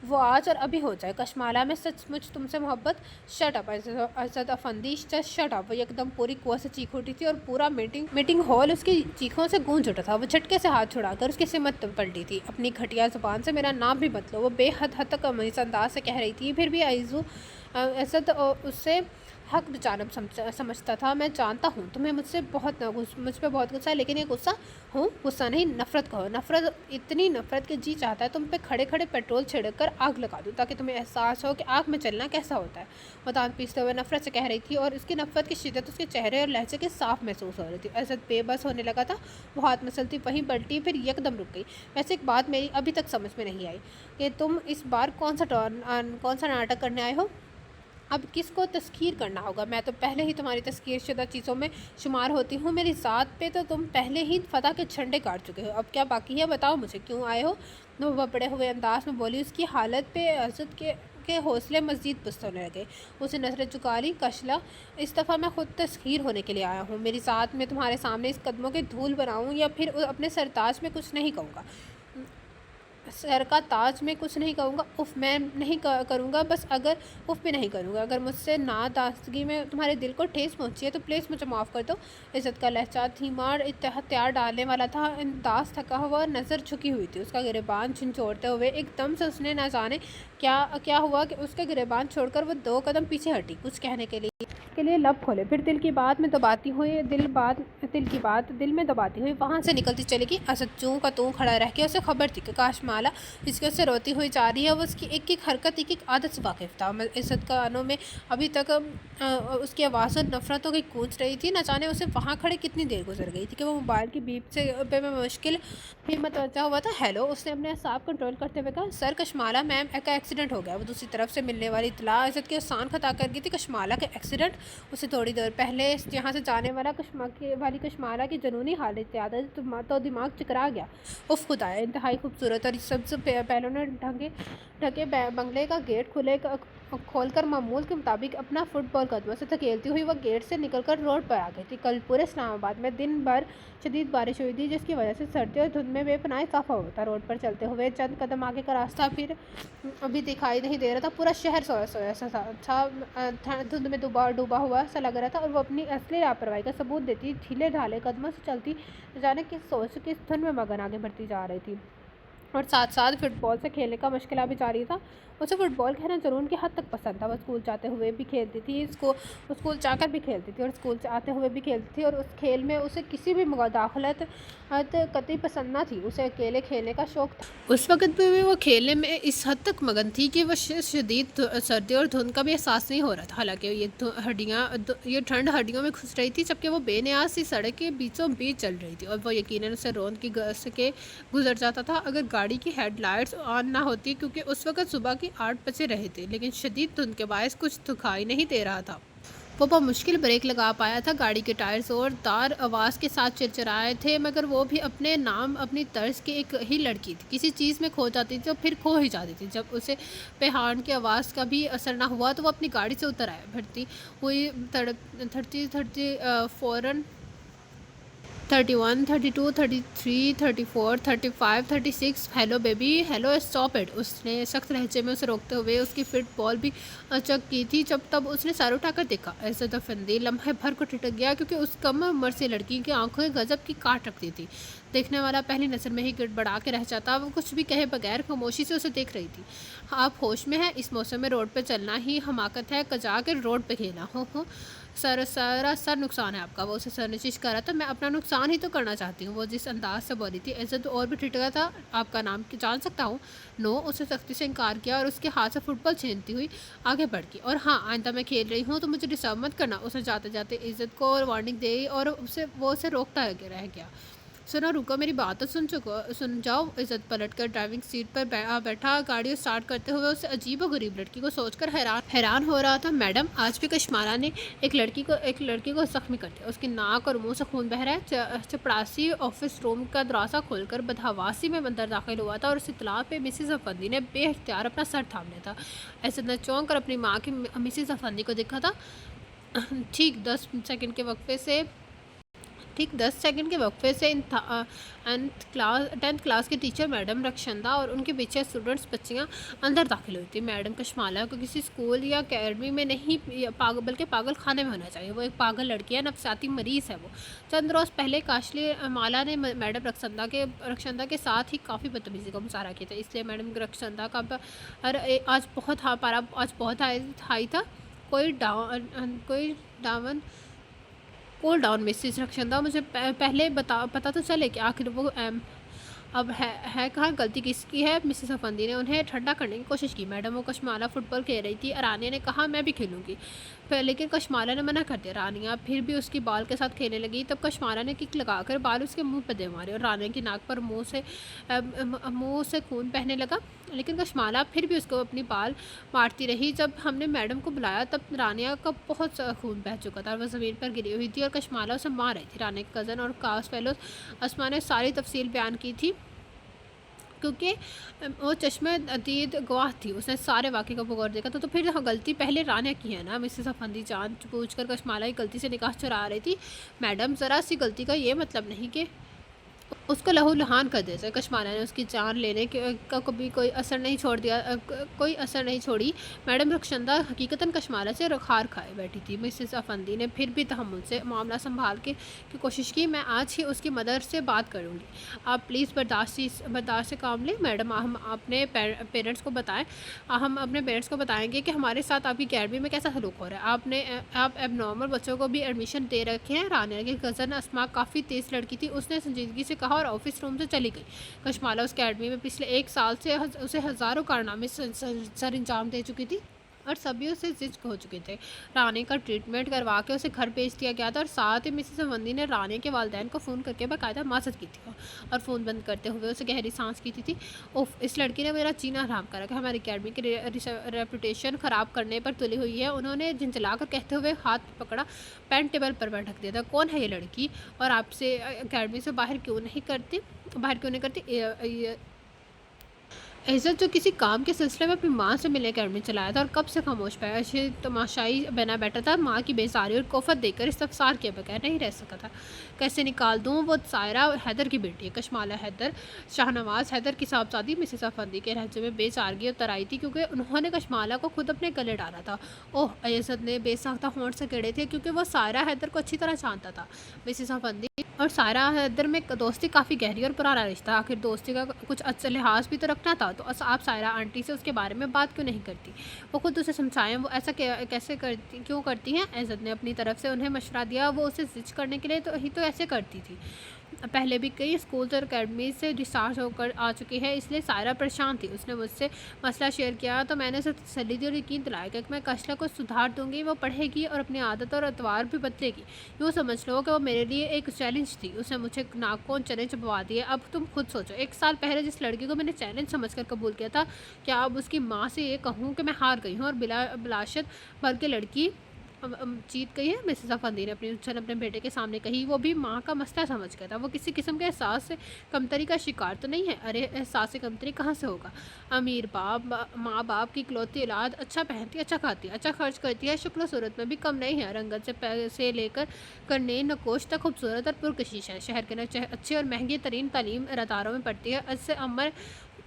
वो आज और अभी हो जाए। कशमाला, में सचमुच तुमसे मोहब्बत। Shut up Asad Afandi, just shut up. वो एकदम पूरी कुआ से चीख उठी थी और पूरा मीटिंग हॉल उसकी चीखों से गूंज उठा था। वो झटके से हाथ छुड़ाकर उसकी सिमत पलटी थी। अपनी घटिया ज़ुबान से मेरा नाम भी मत लो, वो बेहद तक इस अंदाज से कह रही थी। फिर भी आइजू असद उससे हक जानब समझता था। मैं जानता हूँ तुम्हें मुझ पर बहुत गुस्सा है, लेकिन ये गुस्सा नहीं, नफ़रत कहो। नफ़रत, इतनी नफ़रत कि जी चाहता है तुम पे खड़े खड़े पेट्रोल छिड़क कर आग लगा दूँ, ताकि तुम्हें एहसास हो कि आग में चलना कैसा होता है। वो दांत पीसते हुए नफ़रत से कह रही थी और उसकी नफ़रत की शिद्दत उसके चेहरे और लहजे के साफ महसूस हो रही थी। असद बेबस होने लगा था। वो हाथ मसलती वहीं पलटी, फिर यकदम रुक गई। वैसे एक बात मेरी अभी तक समझ में नहीं आई कि तुम इस बार कौन सा नाटक करने आए हो। अब किसको तस्खीर करना होगा? मैं तो पहले ही तुम्हारी तस्खीर शुदा चीज़ों में शुमार होती हूँ। मेरी ज़ात पे तो तुम पहले ही फतह के झंडे काट चुके हो। अब क्या बाकी है, बताओ मुझे, क्यों आए हो? वो बड़े हुए अंदाज में बोली। उसकी हालत पे असद के हौसले मज़ीद पुस्त होने लगे। उसे नजरें झुका ली। कशला, इस दफ़ा मैं ख़ुद तस्खीर होने के लिए आया हूँ। मेरी ज़ात में तुम्हारे सामने इस कदमों के धूल बनाऊँ या फिर अपने सरताज में कुछ नहीं कहूँगा। सर का ताज में कुछ नहीं कहूँगा, उफ़ मैं नहीं करूँगा, बस अगर उफ़ भी नहीं करूँगा। अगर मुझसे नादास्तगी में तुम्हारे दिल को ठेस पहुँची है तो प्लीज़ मुझे माफ़ कर दो। इज़्ज़त का लहजा धीमार हथियार डालने वाला था। अंदाज़ थका हुआ, नज़र झुकी हुई थी। उसका गिरेबान झंझोड़ते हुए एकदम से उसने न जाने क्या हुआ कि उसका गिरेबान छोड़कर वो 2 कदम पीछे हटी, कुछ कहने के लिए लब खोले। फिर दिल की बात दिल में दबाती हुई वहाँ से निकलती चली गई। असद चूँ का तूँ खड़ा रह के उसे खबर थी कि कशमाला इसके उससे रोती हुई जा रही है। वो उसकी एक एक हरकत, एक एक आदत से वाकिफ़ था। इज़्ज़त का कानों में अभी तक उसकी आवाज़ और नफ़रतों की गूंज रही थी। न जाने उसे वहाँ खड़े कितनी देर गुजर गई थी कि वो मोबाइल की बीप से पे में मुश्किल ही मतवज्जा हुआ था। हेलो, उसने अपने असाब कंट्रोल करते हुए कहा। सर कशमाला मैम का एक्सीडेंट हो गया। वो दूसरी तरफ से मिलने वाली इतला इज़्ज़त के आसान खता कर गई थी। कशमाला के एक्सीडेंट? उसे थोड़ी देर पहले यहाँ से जाने वाली कशमाला की जनूनी हालत याद है तो दिमाग चकरा गया। उफ़ खुदाया, इंतहाई खूबसूरत और सबसे पहलों ने ढके बंगले का गेट खोलकर मामूल के मुताबिक अपना फुटबॉल कदमों से धकेलती हुई वह गेट से निकलकर रोड पर आ गई थी। कल पूरे इस्लामाबाद में दिन भर शदीद बारिश हुई थी, जिसकी वजह से सर्दी और धुंध में बेपनाह इजाफा होता। रोड पर चलते हुए चंद कदम आगे का रास्ता फिर अभी दिखाई नहीं दे रहा था। पूरा शहर सोया सा था, धुंध में डूबा हुआ सा लग रहा था। और वो अपनी असली लापरवाही का सबूत देती ढीले ढाले कदमों से चलती, जाने किस सोच किस धुन में मगन आगे बढ़ती जा रही थी। और साथ साथ फुटबॉल से खेलने का मुश्किल भी जारी था। उसे फुटबॉल खेलना ज़रूर उनकी हद तक पसंद था। वह स्कूल जाते हुए भी खेलती थी, स्कूल जाकर भी खेलती थी और स्कूल से आते हुए भी खेलती थी। और उस खेल में उसे किसी भी मुदाखलत कतई पसंद ना थी। उसे अकेले खेलने का शौक़ था। उस वक्त भी वो खेलने में इस हद तक मगन थी कि वह शदीद सर्दी और धुंध का भी एहसास नहीं हो रहा था। हालांकि ये ठंड हड्डियों में घुस रही थी, जबकि वो बेनियाज सी सड़क के बीचों बीच चल रही थी। और वो यकीनन उसे रौंद की गश्त के गुजर जाता था अगर गाड़ी की हेडलाइट्स ऑन ना होती, क्योंकि उस वक्त सुबह की 8 बजे रहे थे। लेकिन शदीद धुंध के बायस कुछ दिखाई नहीं दे रहा था। वो बहुत मुश्किल ब्रेक लगा पाया था। गाड़ी के टायर ज़ोरदार आवाज़ के साथ चिरचिराए थे, मगर वो भी अपने नाम अपनी तर्ज की एक ही लड़की थी। किसी चीज़ में खो जाती थी और फिर खो ही जाती थी। जब उसे पे हॉर्न की आवाज़ का भी असर ना हुआ तो वो अपनी गाड़ी से उतर आया। भरती हुई थरती 31, 32, 33, 34, 35, 36। Hello baby, hello stop it. उसने सख्त लहजे में उसे रोकते हुए उसकी फिट बॉल भी चेक की थी। जब तब उसने सर उठाकर देखा। इज्जत अफंदी लम्हे भर को ठिठक गया, क्योंकि उस कम उम्र से लड़की की आंखें गजब की काट रखती थी। देखने वाला पहली नज़र में ही गिड़बड़ा के रह जाता। वो कुछ भी कहे बगैर खामोशी से उसे देख रही थी। आप होश में हैं? इस मौसम में रोड पे चलना ही हमाकत है, कजा के रोड पे खेलना हो। सारा सर नुकसान है आपका। वो उसे सर नशीश कर रहा था। मैं अपना नुकसान ही तो करना चाहती हूँ, वो जिस अंदाज से बोली थी। इज्जत और भी ठिठका था। आपका नाम जान सकता हूँ? नो। उसे सख्ती से इनकार किया और उसके हाथ से फुटबॉल छीनती हुई आगे बढ़ गई। और हाँ, आइंदा मैं खेल रही हूँ तो मुझे डिस्टर्ब मत करना। उसे जाते जाते इज्जत को वार्निंग दे और उसे रोकता रह गया। सुनो, रुको, मेरी बात तो सुन जाओ। इज्जत पलट कर ड्राइविंग सीट पर बैठा। गाड़ी स्टार्ट करते हुए उसे अजीब और गरीब लड़की को सोचकर हैरान हो रहा था। मैडम, आज भी कश्मारा ने एक लड़की को जख्मी कर दिया। उसकी नाक और मुंह से खून बह रहा है। चपड़ासी ऑफिस रूम का दरवाज़ा खोलकर बदहवासी में अंदर दाखिल हुआ था और उस इत्तला पे मिसिस अफंदी ने बेख्तियार अपना सर थाम लिया था। इज्जत ने चौंक कर अपनी माँ की मिसिस अफंदी को देखा था। ठीक 10 सेकंड के वक्फे से ठीक 10 सेकंड के वक्फे से टेंथ क्लास की टीचर मैडम रक्षंदा और उनके पीछे स्टूडेंट्स बच्चियां अंदर दाखिल हुई थी। मैडम कश्माला को किसी स्कूल या अकेडमी में नहीं, बल्कि पागल खाने में होना चाहिए। वो एक पागल लड़की है, नफसियाती मरीज़ है वो। चंद रोज़ पहले काशली माला ने मैडम रक्षंदा के साथ ही काफ़ी बदतमीज़ी का मुजाहरा किया था। इसलिए मैडम रक्षंदा का आज बहुत हाई था। कोई down cool down Mrs Rakshanda, मुझे पहले पता तो चले कि आखिर वो अब है कहाँ, गलती किसकी है? मिसेस अफंदी ने उन्हें ठंडा करने की कोशिश की। मैडम, वो कश्माला फुटबॉल खेल रही थी। रानिया ने कहा मैं भी खेलूंगी, लेकिन कश्माला ने मना कर दिया। रानिया फिर भी उसकी बाल के साथ खेलने लगी। तब कश्माला ने किक लगाकर बाल उसके मुंह पर दे मारे और रानिया की नाक पर मुंह से खून बहने लगा। लेकिन कश्माला फिर भी उसको अपनी बाल मारती रही। जब हमने मैडम को बुलाया तब रानिया का बहुत खून बह चुका था। वह ज़मीन पर गिरी हुई थी और कश्माला उसे मार रही थी। रानिया के कज़न और कास्ट फेलो अस्मा ने सारी तफसील बयान की थी, क्योंकि वो चश्मे दीद गवाह थी। उसने सारे वाक़े को बगौर देखा तो फिर गलती पहले रानिया की है ना? मिसेस अफंदी जान पूछ कर कश्माला की गलती से निकाह चुरा रही थी। मैडम, ज़रा सी गलती का ये मतलब नहीं कि उसको लहू लुहान कर देते। कश्माला ने उसकी जान लेने का कभी कोई असर नहीं छोड़ी। मैडम रक्षंदा हकीकतन कश्माला से खार खाए बैठी थी। मिसेस अफंदी ने फिर भी तहम्मुल से मामला संभाल की कोशिश की। मैं आज ही उसकी मदर से बात करूँगी, आप प्लीज़ बर्दाश्त से काम लें। मैडम, हम अपने पेरेंट्स को बताएंगे कि हमारे साथ आपकी अकेडमी में कैसा सलूक हो रहा है। आप एबनॉर्मल बच्चों को भी एडमिशन दे रखे हैं। रानिया की कज़न अस्मा काफ़ी तेज़ लड़की थी। उसने संजीदगी से कहा और ऑफिस रूम से चली गई। कश्माला उस अकेडमी में पिछले 1 साल से उसे हज़ारों कारनामे सर अंजाम दे चुकी थी और सभी उसे जिज्ञ हो चुके थे। रानी का ट्रीटमेंट करवा के उसे घर भेज दिया गया था और साथ ही मिसेस अफंदी ने रानी के वालिदैन को फ़ोन करके बाकायदा माजत की थी और फ़ोन बंद करते हुए उसे गहरी सांस की थी। उफ, इस लड़की ने मेरा जीना हराम कर रखा है। हमारी अकेडमी की रेपुटेशन ख़राब करने पर तुली हुई है। उन्होंने झिंझला कर कहते हुए हाथ पकड़ा, पेन टेबल पर ढक दिया था। कौन है ये लड़की और आपसे अकेडमी से बाहर क्यों नहीं करती? इज़्ज़त, जो किसी काम के सिलसिले में अपनी माँ से मिलने अकेडमी चलाया था और कब से खामोश पाया ऐसे तमाशाई बना बैठा था। माँ की बेसारी और कोफत देकर इस्तफसार किए बगैर नहीं रह सका था। कैसे निकाल दूँ? वो सायरा हैदर की बेटी है, कश्माला हैदर, शाहनवाज हैदर की साहबजादी। मिसेस अफंदी के लहजे में बेचारगी और तराई थी, क्योंकि उन्होंने कश्माला को खुद अपने गले डाला था। ओह, इज़्ज़त ने बेसाख्ता होंठ से गिरे थे, क्योंकि वो सायरा हैदर को अच्छी तरह जानता था। मिसेस अफंदी और सायरा हैदर में दोस्ती काफ़ी गहरी और पुराना रिश्ता। आखिर दोस्ती का कुछ अच्छा लिहाज भी तो रखना था। तो आप सायरा आंटी से उसके बारे में बात क्यों नहीं करती? वो खुद उसे समझाएं, वो ऐसा क्यों करती हैं? इज़्ज़त ने अपनी तरफ से उन्हें मशवरा दिया। वो उसे जिज करने के लिए तो ऐसे करती थी। पहले भी कई स्कूल और अकेडमी से डिस्चार्ज होकर आ चुकी है, इसलिए सायरा परेशान थी। उसने मुझसे मसला शेयर किया तो मैंने उसे तसल्ली दी और यकीन दिलाया कि मैं कशला को सुधार दूंगी। वो पढ़ेगी और अपनी आदत और अतवार भी बदलेगी। यूँ समझ लो कि वो मेरे लिए एक चैलेंज थी। उसने मुझे नाकौन चैलेंज चबवा दिए। अब तुम खुद सोचो, 1 साल पहले जिस लड़की को मैंने चैलेंज समझकर कबूल किया था, क्या अब उसकी माँ से ये कहूँ कि मैं हार गई हूँ? और बिलाशत भर के लड़की जीत गई है, मिसेस अफंदी ने अपनी उलझन अपने बेटे के सामने कही। वो भी माँ का मसला समझ गया था। वो किसी किस्म के एहसास से कमतरी का शिकार तो नहीं है। अरे एहसास कमतरी कहाँ से होगा? अमीर माँ बाप की इकलौती औलाद, अच्छा पहनती, अच्छा खाती, अच्छा खर्च करती है, शक्ल सूरत में भी कम नहीं है। रंगत से पैसे लेकर करने नकोश तक खूबसूरत और पुरकशिश है। शहर के अच्छे और महंगी तरीन तालीम रदारों में पढ़ती है। इससे अमर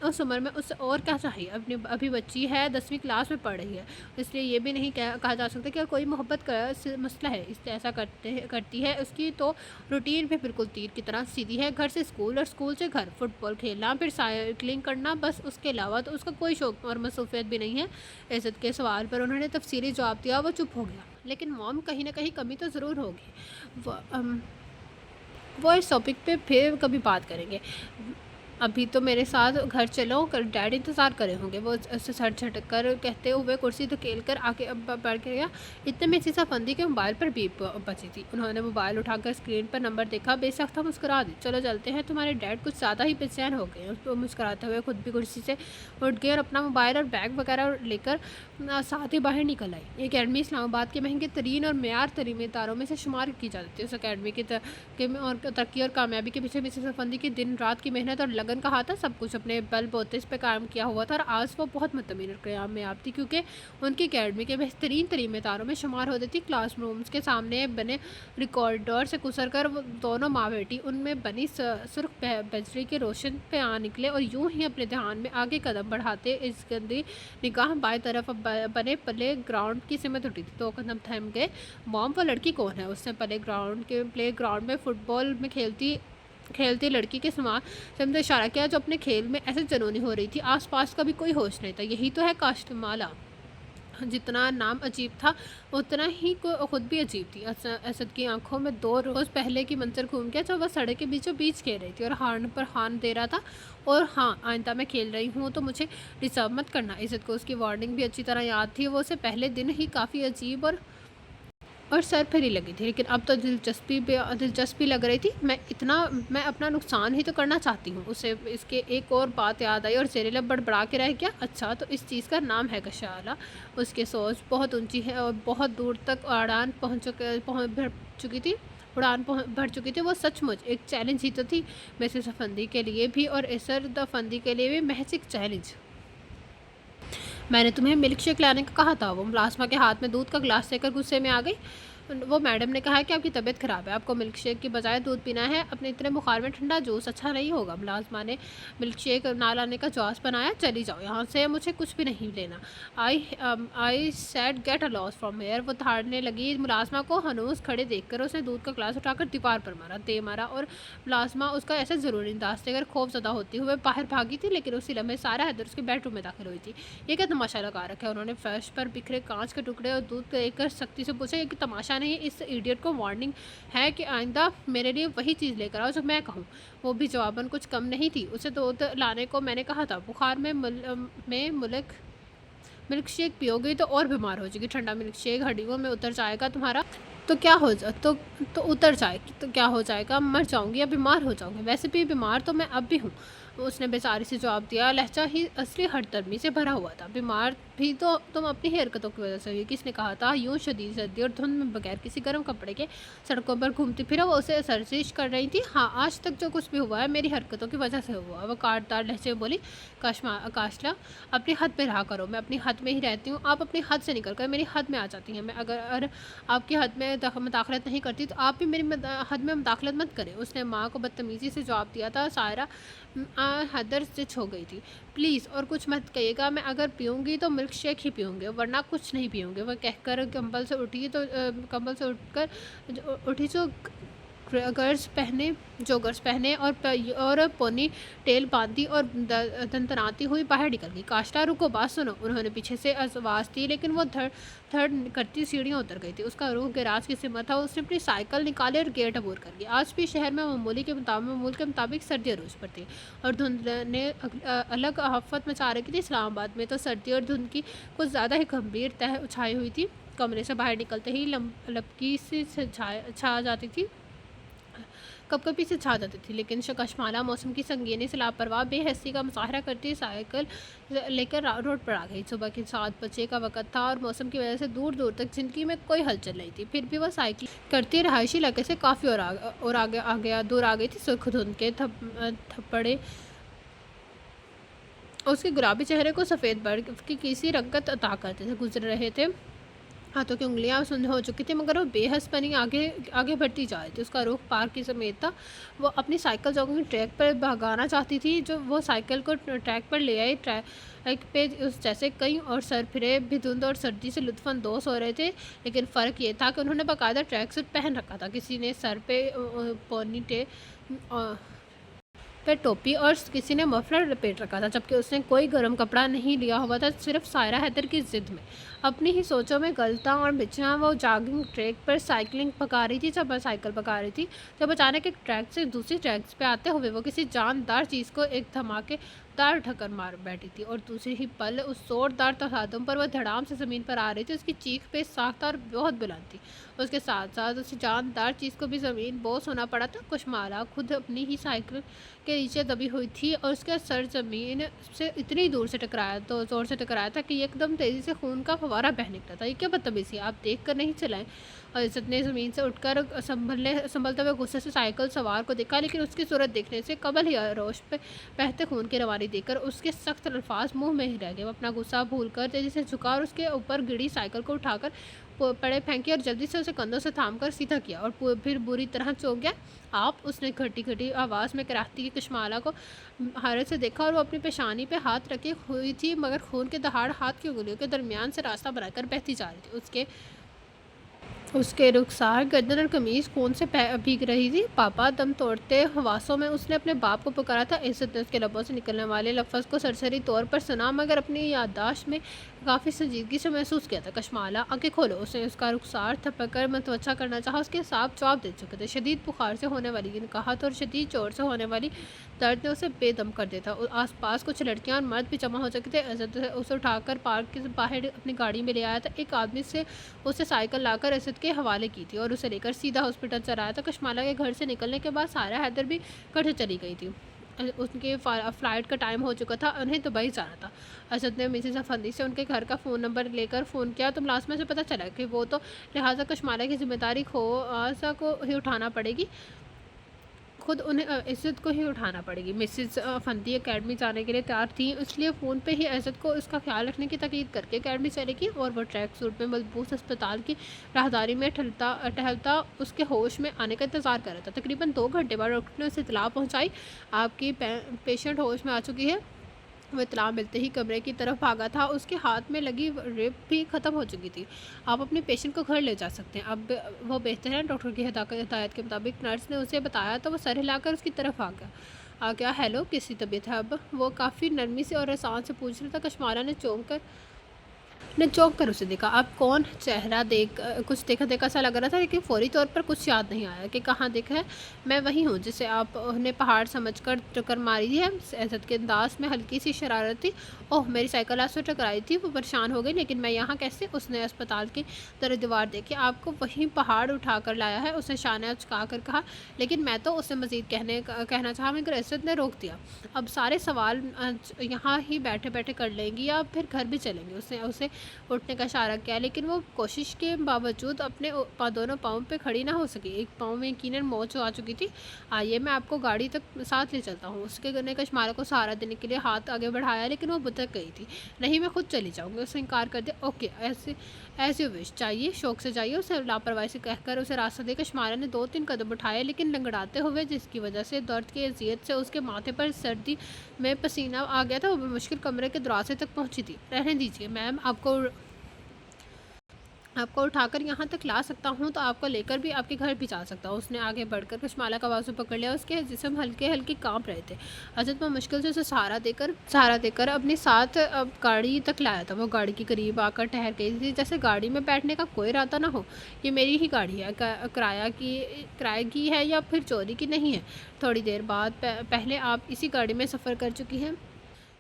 उस उम्र में उससे और क्या चाहिए? अपनी अभी बच्ची है, 10वीं क्लास में पढ़ रही है, इसलिए ये भी नहीं कहा जा सकता कि कोई मोहब्बत का मसला है। इसलिए ऐसा करती है। उसकी तो रूटीन भी बिल्कुल तीर की तरह सीधी है। घर से स्कूल और स्कूल से घर, फुटबॉल खेलना, फिर साइकिलिंग करना, बस। उसके अलावा तो उसका कोई शौक और मसरूफियत भी नहीं है। इज़्ज़त के सवाल पर उन्होंने तफसीली जवाब दिया। वो चुप हो गया। लेकिन मॉम, कहीं ना कहीं कमी तो ज़रूर होगी। वो इस टॉपिक पे फिर कभी बात करेंगे। अभी तो मेरे साथ घर चलो, कल डैड इंतज़ार करे होंगे। वो उससे सर झटक कर कहते हुए कुर्सी धकेल कर आगे बढ़ के गया। इतने में सीसा फंदी के मोबाइल पर बीप बची थी। उन्होंने मोबाइल उठाकर स्क्रीन पर नंबर देखा, बेसख्ता मुस्कुरा दी। चलो चलते हैं, तुम्हारे डैड कुछ ज़्यादा ही बेचैन हो गए। उसको मुस्कुराते हुए खुद भी कुर्सी से उठ गए और अपना मोबाइल और बैग वगैरह लेकर साथ ही बाहर निकल आई। ये अकेडमी इस्लामाबाद के महंगे तरीन और मेयार तरीन इदारों में से शुमार की जाती है। उस अकेडमी की तरक्की और कामयाबी के पीछे मिसेस अफंदी की दिन रात की मेहनत और लगन का हाथ था। सब कुछ अपने बल बोते इस पे काम किया हुआ था और आज वो बहुत मुतमिन और कामयाब थी, क्योंकि उनकी अकेडमी के बेहतरीन तरीन इदारों में शुमार होती थी। क्लास रूम्स के सामने बने रिकॉर्डर से गुजर कर वो दोनों माँ बेटी उनमें बनी सुर्ख बजरी के रोशन पे आ निकले और यूं ही अपने ध्यान में आगे कदम बढ़ाते इस गंदी निगाह बाएं तरफ बने प्ले ग्राउंड की सिमत उठी थी। 2 कदम थम गए। मॉम, वो लड़की कौन है? उसने प्ले ग्राउंड में फुटबॉल में खेलती लड़की के समान समझे इशारा किया, जो अपने खेल में ऐसे जनूनी हो रही थी। आसपास का भी कोई होश नहीं था। यही तो है काश्तमाला। जितना नाम अजीब था, उतना ही खुद भी अजीब थी। असद की आंखों में 2 रोज़ पहले की मंजर घूम गया, जब वह सड़क के बीचों बीच खेल रही थी और हार्न पर हार्न दे रहा था। और हाँ, आइंदा मैं खेल रही हूँ तो मुझे डिस्टर्ब मत करना। इज़्ज़त को उसकी वार्निंग भी अच्छी तरह याद थी। वो उसे पहले दिन ही काफ़ी अजीब और सरफरी लगी थी, लेकिन अब तो दिलचस्पी लग रही थी। मैं अपना नुकसान ही तो करना चाहती हूँ। उसे इसके एक और बात याद आई और ज़ेरे लब बड़बड़ा के रह गया। अच्छा, तो इस चीज़ का नाम है कशाला। उसकी सोच बहुत ऊंची है और बहुत दूर तक भर चुकी थी। वो सचमुच एक चैलेंज ही तो थी, मिसेस अफंदी के लिए भी और इसर द फंदी के लिए भी महज एक चैलेंज। मैंने तुम्हें मिल्क शेक लाने का कहा था। वो मुलाजमा के हाथ में दूध का गिलास लेकर गुस्से में आ गई। वो मैडम ने कहा है कि आपकी तबीयत ख़राब है, आपको मिल्क शेक की बजाय दूध पीना है। अपने इतने बुखार में ठंडा जूस अच्छा नहीं होगा। मुलाजमा ने मिल्क शेक ना लाने का जवाब बनाया। चली जाओ यहाँ से, मुझे कुछ भी नहीं लेना। I said get a loss from here. वो धाड़ने लगी। मुलाजमा को हनूस खड़े देखकर उसने दूध का गिलास उठाकर दीवार पर मारा और मुलाजमा उसका ऐसे ज़रूरी अंदाज देकर खौफजदा होती हुए बाहर भागी थी। लेकिन उसी लम्हे सारा हैदर उसके बेडरूम में दाखिल हुई थी। ये क्या तमाशा लगा रखा है? उन्होंने फर्श पर बिखरे कांच के टुकड़े और दूध लेकर सख्ती से पूछा। ये तमाशा नहीं, इस इडियट को वार्निंग है कि आइंदा मेरे लिए वही चीज़ लेकर आओ जो मैं कहूँ। वो भी जवाबन कुछ कम नहीं थी। उसे दूध लाने को मैंने कहा था। बुखार में मिल्क शेक पियोगे तो और बीमार हो जाएगी। ठंडा मिल्क शेक हड्डियों में उतर जाएगा तुम्हारा तो क्या हो जा तो उतर जाएगी तो क्या हो जाएगा? मर जाऊंगी या बीमार हो जाऊंगी? वैसे भी बीमार तो मैं अब भी हूँ, उसने बेचारी से जवाब दिया। लहजा ही असली हड़दर्मी से भरा हुआ था। बीमार भी तो तुम अपनी हरकतों की वजह से हुई। किसने कहा था? यूँ शदीद सर्दी और धुंध में बगैर किसी गर्म कपड़े के सड़कों पर घूमती फिरा वो उसे सर्जिश कर रही थी। हाँ, आज तक जो कुछ भी हुआ है मेरी हरकतों की वजह से हुआ। वो काटदार लहजे में बोली। काशला, अपनी हद में रहा करो। मैं अपनी हद में ही रहती हूँ। आप अपनी हद से निकल कर मेरी हद में आ जाती हैं। मैं अगर आपकी हद में मुदाखलत नहीं करती तो आप भी मेरी हद में मुदाखलत मत करें। उसने माँ को बदतमीज़ी से जवाब दिया था। सायरा हदर स्टिच हो गई थी। प्लीज़ और कुछ मत कहिएगा। मैं अगर पीऊँगी तो मिल्क शेक ही पीऊँगी, वरना कुछ नहीं पीऊँगी। वह कहकर कंबल से उठकर उठी जोगर्स पहने और पोनी टेल बांधी और दंतनाती हुई बाहर निकल गई। काशला, रुको, बात सुनो। उन्होंने पीछे से आवाज़ दी, लेकिन वो धड़ करती सीढ़ियाँ उतर गई थी। उसका रूह गैराज की सिमत था। उसने अपनी साइकिल निकाली और गेट अबूर कर गई। आज भी शहर में मामूल के मुताबिक सर्दी अरूज पर थी और धुंध ने अलग आफत मचा रखी थी। इस्लामाबाद में तो सर्दी और धुंध की कुछ ज़्यादा ही गंभीर तह छाई हुई थी। कमरे से बाहर निकलते ही लपकी सी छा जाती थी। कब कब पीछे छा जाती थी, लेकिन कशमाला मौसम की संगीनी से लापरवाह बेहसी का मुजाहरा करती साइकिल लेकर रोड पर आ गई। सुबह के 7 बजे का वक्त था और मौसम की वजह से दूर दूर तक जिंदगी में कोई हलचल नहीं थी। फिर भी वह साइकिल करती रहायशी इलाके से काफ़ी और आगे आ गया दूर आ गई थी। सुर्ख धुंध के थप्पड़े उसके गुलाबी चेहरे को सफ़ेद बर्फ की किसी रंगत अता करते थे। गुजर रहे थे, हाथों की उंगलियां सुन्न हो चुकी थी, मगर वो बेहस बनी आगे आगे बढ़ती जा रही थी। उसका रुख पार्क की समेत था। वो अपनी साइकिल जॉगिंग ट्रैक पर भगाना चाहती थी, जो वो साइकिल को ट्रैक पर ले आई। ट्रैक पे उस जैसे कई और सर फिरे भी धुंध और सर्दी से लुत्फानंदोज़ हो रहे थे, लेकिन फ़र्क ये था कि उन्होंने बाकायदा ट्रैक सूट पहन रखा था। किसी ने सर पे पोनी पे टोपी और किसी ने मफलर लपेट रखा था, जबकि उसने कोई गर्म कपड़ा नहीं लिया हुआ था। सिर्फ सायरा हैदर की जिद में अपनी ही सोचों में गलता और बिछा वो जॉगिंग ट्रैक पर साइकिलिंग पका रही थी जब साइकिल पका रही थी जब अचानक एक ट्रैक से दूसरी ट्रैक पे आते हुए वो किसी जानदार चीज़ को एक धमाकेदार ठक्कर मार बैठी थी, और दूसरी ही पल उस जोरदार तसादम पर वह धड़ाम से ज़मीन पर आ रही थी। उसकी चीख पे साख्ता और बहुत बुलंद थी। उसके साथ साथ उस जानदार चीज़ को भी ज़मीन बोस होना पड़ा था। कुशमाला खुद अपनी ही साइकिल के नीचे दबी हुई थी और उसका सर ज़मीन से इतनी दूर से टकराया तो ज़ोर से टकराया था कि एकदम तेज़ी से खून का फवारा बह निकला था। ये क्या बदतमीज़ी, आप देख कर नहीं चलाएं। और इज़्ज़त ने ज़मीन से उठकर संभलते हुए गुस्से से साइकिल सवार को देखा, लेकिन उसकी सूरत देखने से कबल ही रोश पे बहते खून की रवानी देखकर उसके सख्त अल्फाज मुंह में ही रह गए। वो अपना गुस्सा भूल कर तेज़ी से झुका और उसके ऊपर गिरी साइकिल को उठाकर पड़े फेंकी और जल्दी से उसे कंधों से थामकर सीधा किया और फिर बुरी तरह चौंक गया। आप, उसने घटी घटी आवाज़ में कराहती की कुशमाला को हैरत से देखा, और वो अपनी पेशानी पे हाथ रखे हुई थी, मगर खून के दहाड़ हाथ की उंगलियों के दरमियान से रास्ता बनाकर बहती जा रही थी। उसके रुखसार, गर्दन और कमीज़ खून से भीग रही थी। पापा, दम तोड़ते हवासों में उसने अपने बाप को पुकारा था। इज़्ज़त ने उसके लबों से निकलने वाले लफ्ज़ को सरसरी तौर पर सुना, मगर अपनी याददाश्त में काफ़ी संजीदगी से महसूस किया था। कशमाला, आंखें खोलो। उसने उसका रुखसार थपकर मतवच्छा करना चाहा। उसके साफ जवाब दे चुके थे। शदीद बुखार से होने वाली निकाहत और शदीद जोर से होने वाली दर्द ने उसे बेदम कर दिया था। आस पास कुछ लड़कियां और मर्द भी जमा हो चुके थे। इज़्ज़त उसे उठाकर पार्क के बाहर अपनी गाड़ी में ले आया था। एक आदमी से उसे साइकिल लाकर इज़्ज़त के हवाले की थी और उसे लेकर सीधा हॉस्पिटल चलाया था। कशमाला के घर से निकलने के बाद सारा हैदर भी घर से चली गई थी। उनके फ़्लाइट का टाइम हो चुका था, उन्हें दुबई जाना था। असद ने मिसेस अफंदी से उनके घर का फ़ोन नंबर लेकर फ़ोन किया तो मुलाजमा से पता चला कि वो तो लिहाजा कशमाला की जिम्मेदारी खोसा को ही उठाना पड़ेगी, खुद उन्हें इज़्ज़त को ही उठाना पड़ेगी। मिसेस अफंदी एकेडमी जाने के लिए तैयार थी, इसलिए फ़ोन पे ही इज़्ज़त को इसका ख्याल रखने की ताकीद करके एकेडमी चली गई, और वो ट्रैक सूट में मलबूस अस्पताल की राहदारी में टहलता उसके होश में आने का इंतज़ार कर रहा था। तकरीबन 2 घंटे बाद डॉक्टर ने उसे इतला पहुँचाई, आपकी पेशेंट होश में आ चुकी है। वो इत्तला मिलते ही कमरे की तरफ भागा था। उसके हाथ में लगी रिप भी ख़त्म हो चुकी थी। आप अपने पेशेंट को घर ले जा सकते हैं, अब वो बेहतर है। डॉक्टर की हिदायत के मुताबिक नर्स ने उसे बताया तो वो सर हिलाकर उसकी तरफ आ गया। हेलो, कैसी तबीयत है अब? वो काफ़ी नरमी से और एहसान से पूछ रहा था। कशमाला ने चौंक कर उसे देखा। अब कौन? चेहरा देख कुछ देखा देखा सा लग रहा था, लेकिन फौरी तौर पर कुछ याद नहीं आया कि कहाँ देखा है। मैं वही हूँ जिसे आपने पहाड़ समझकर टक्कर मारी है। इज़्ज़त के अंदाज में हल्की सी शरारत थी। ओह, मेरी साइकिल आज से टकराई थी। वो परेशान हो गई, लेकिन मैं यहाँ कैसे? उसने अस्पताल की तरह दीवार देखी। आपको वहीं पहाड़ उठा कर लाया है, उसने शाने उचका कर कहा। लेकिन मैं तो, उससे मज़ीद कहना चाहा, मगर इज़्ज़त ने रोक दिया। अब सारे सवाल यहाँ ही बैठे बैठे कर लेंगी या फिर घर भी चलेंगे? उसने उसे उठने का इशारा किया, लेकिन वो कोशिश के बावजूद अपने दोनों पाँव पे खड़ी ना हो सकी। एक पाँव में यकीनन मोच आ चुकी थी। आइए, मैं आपको गाड़ी तक साथ ले चलता हूँ। उसके ने कशमाला को सहारा देने के लिए हाथ आगे बढ़ाया, लेकिन वो बुतक गई थी। नहीं, मैं खुद चली जाऊँगी। उसने इनकार कर दिया। ओके, ऐसे यू विश। चाहिए, शौक से जाइए। उसे लापरवाही से कहकर उसे रास्ता दे कशमाला ने 2-3 कदम उठाए, लेकिन लंगड़ाते हुए, जिसकी वजह से दर्द की अजियत से उसके माथे पर सर्दी में पसीना आ गया था। वो मुश्किल कमरे के दरवाजे तक पहुँची थी। रहने दीजिए मैम, आपको उठाकर यहाँ तक ला सकता हूँ तो आपको लेकर भी आपके घर भी जा सकता हूँ। उसने आगे बढ़कर कशमाला का बाजू पकड़ लिया। उसके जिस्म हल्के हल्के कांप रहे थे। अजत में मुश्किल से उसे सहारा देकर अपने साथ अब गाड़ी तक लाया था। वो गाड़ी के करीब आकर ठहर गई थी, जैसे गाड़ी में बैठने का कोई इरादा ना हो। ये मेरी ही गाड़ी है, किराए की है या फिर चोरी की नहीं है। थोड़ी देर बाद पहले आप इसी गाड़ी में सफ़र कर चुकी हैं।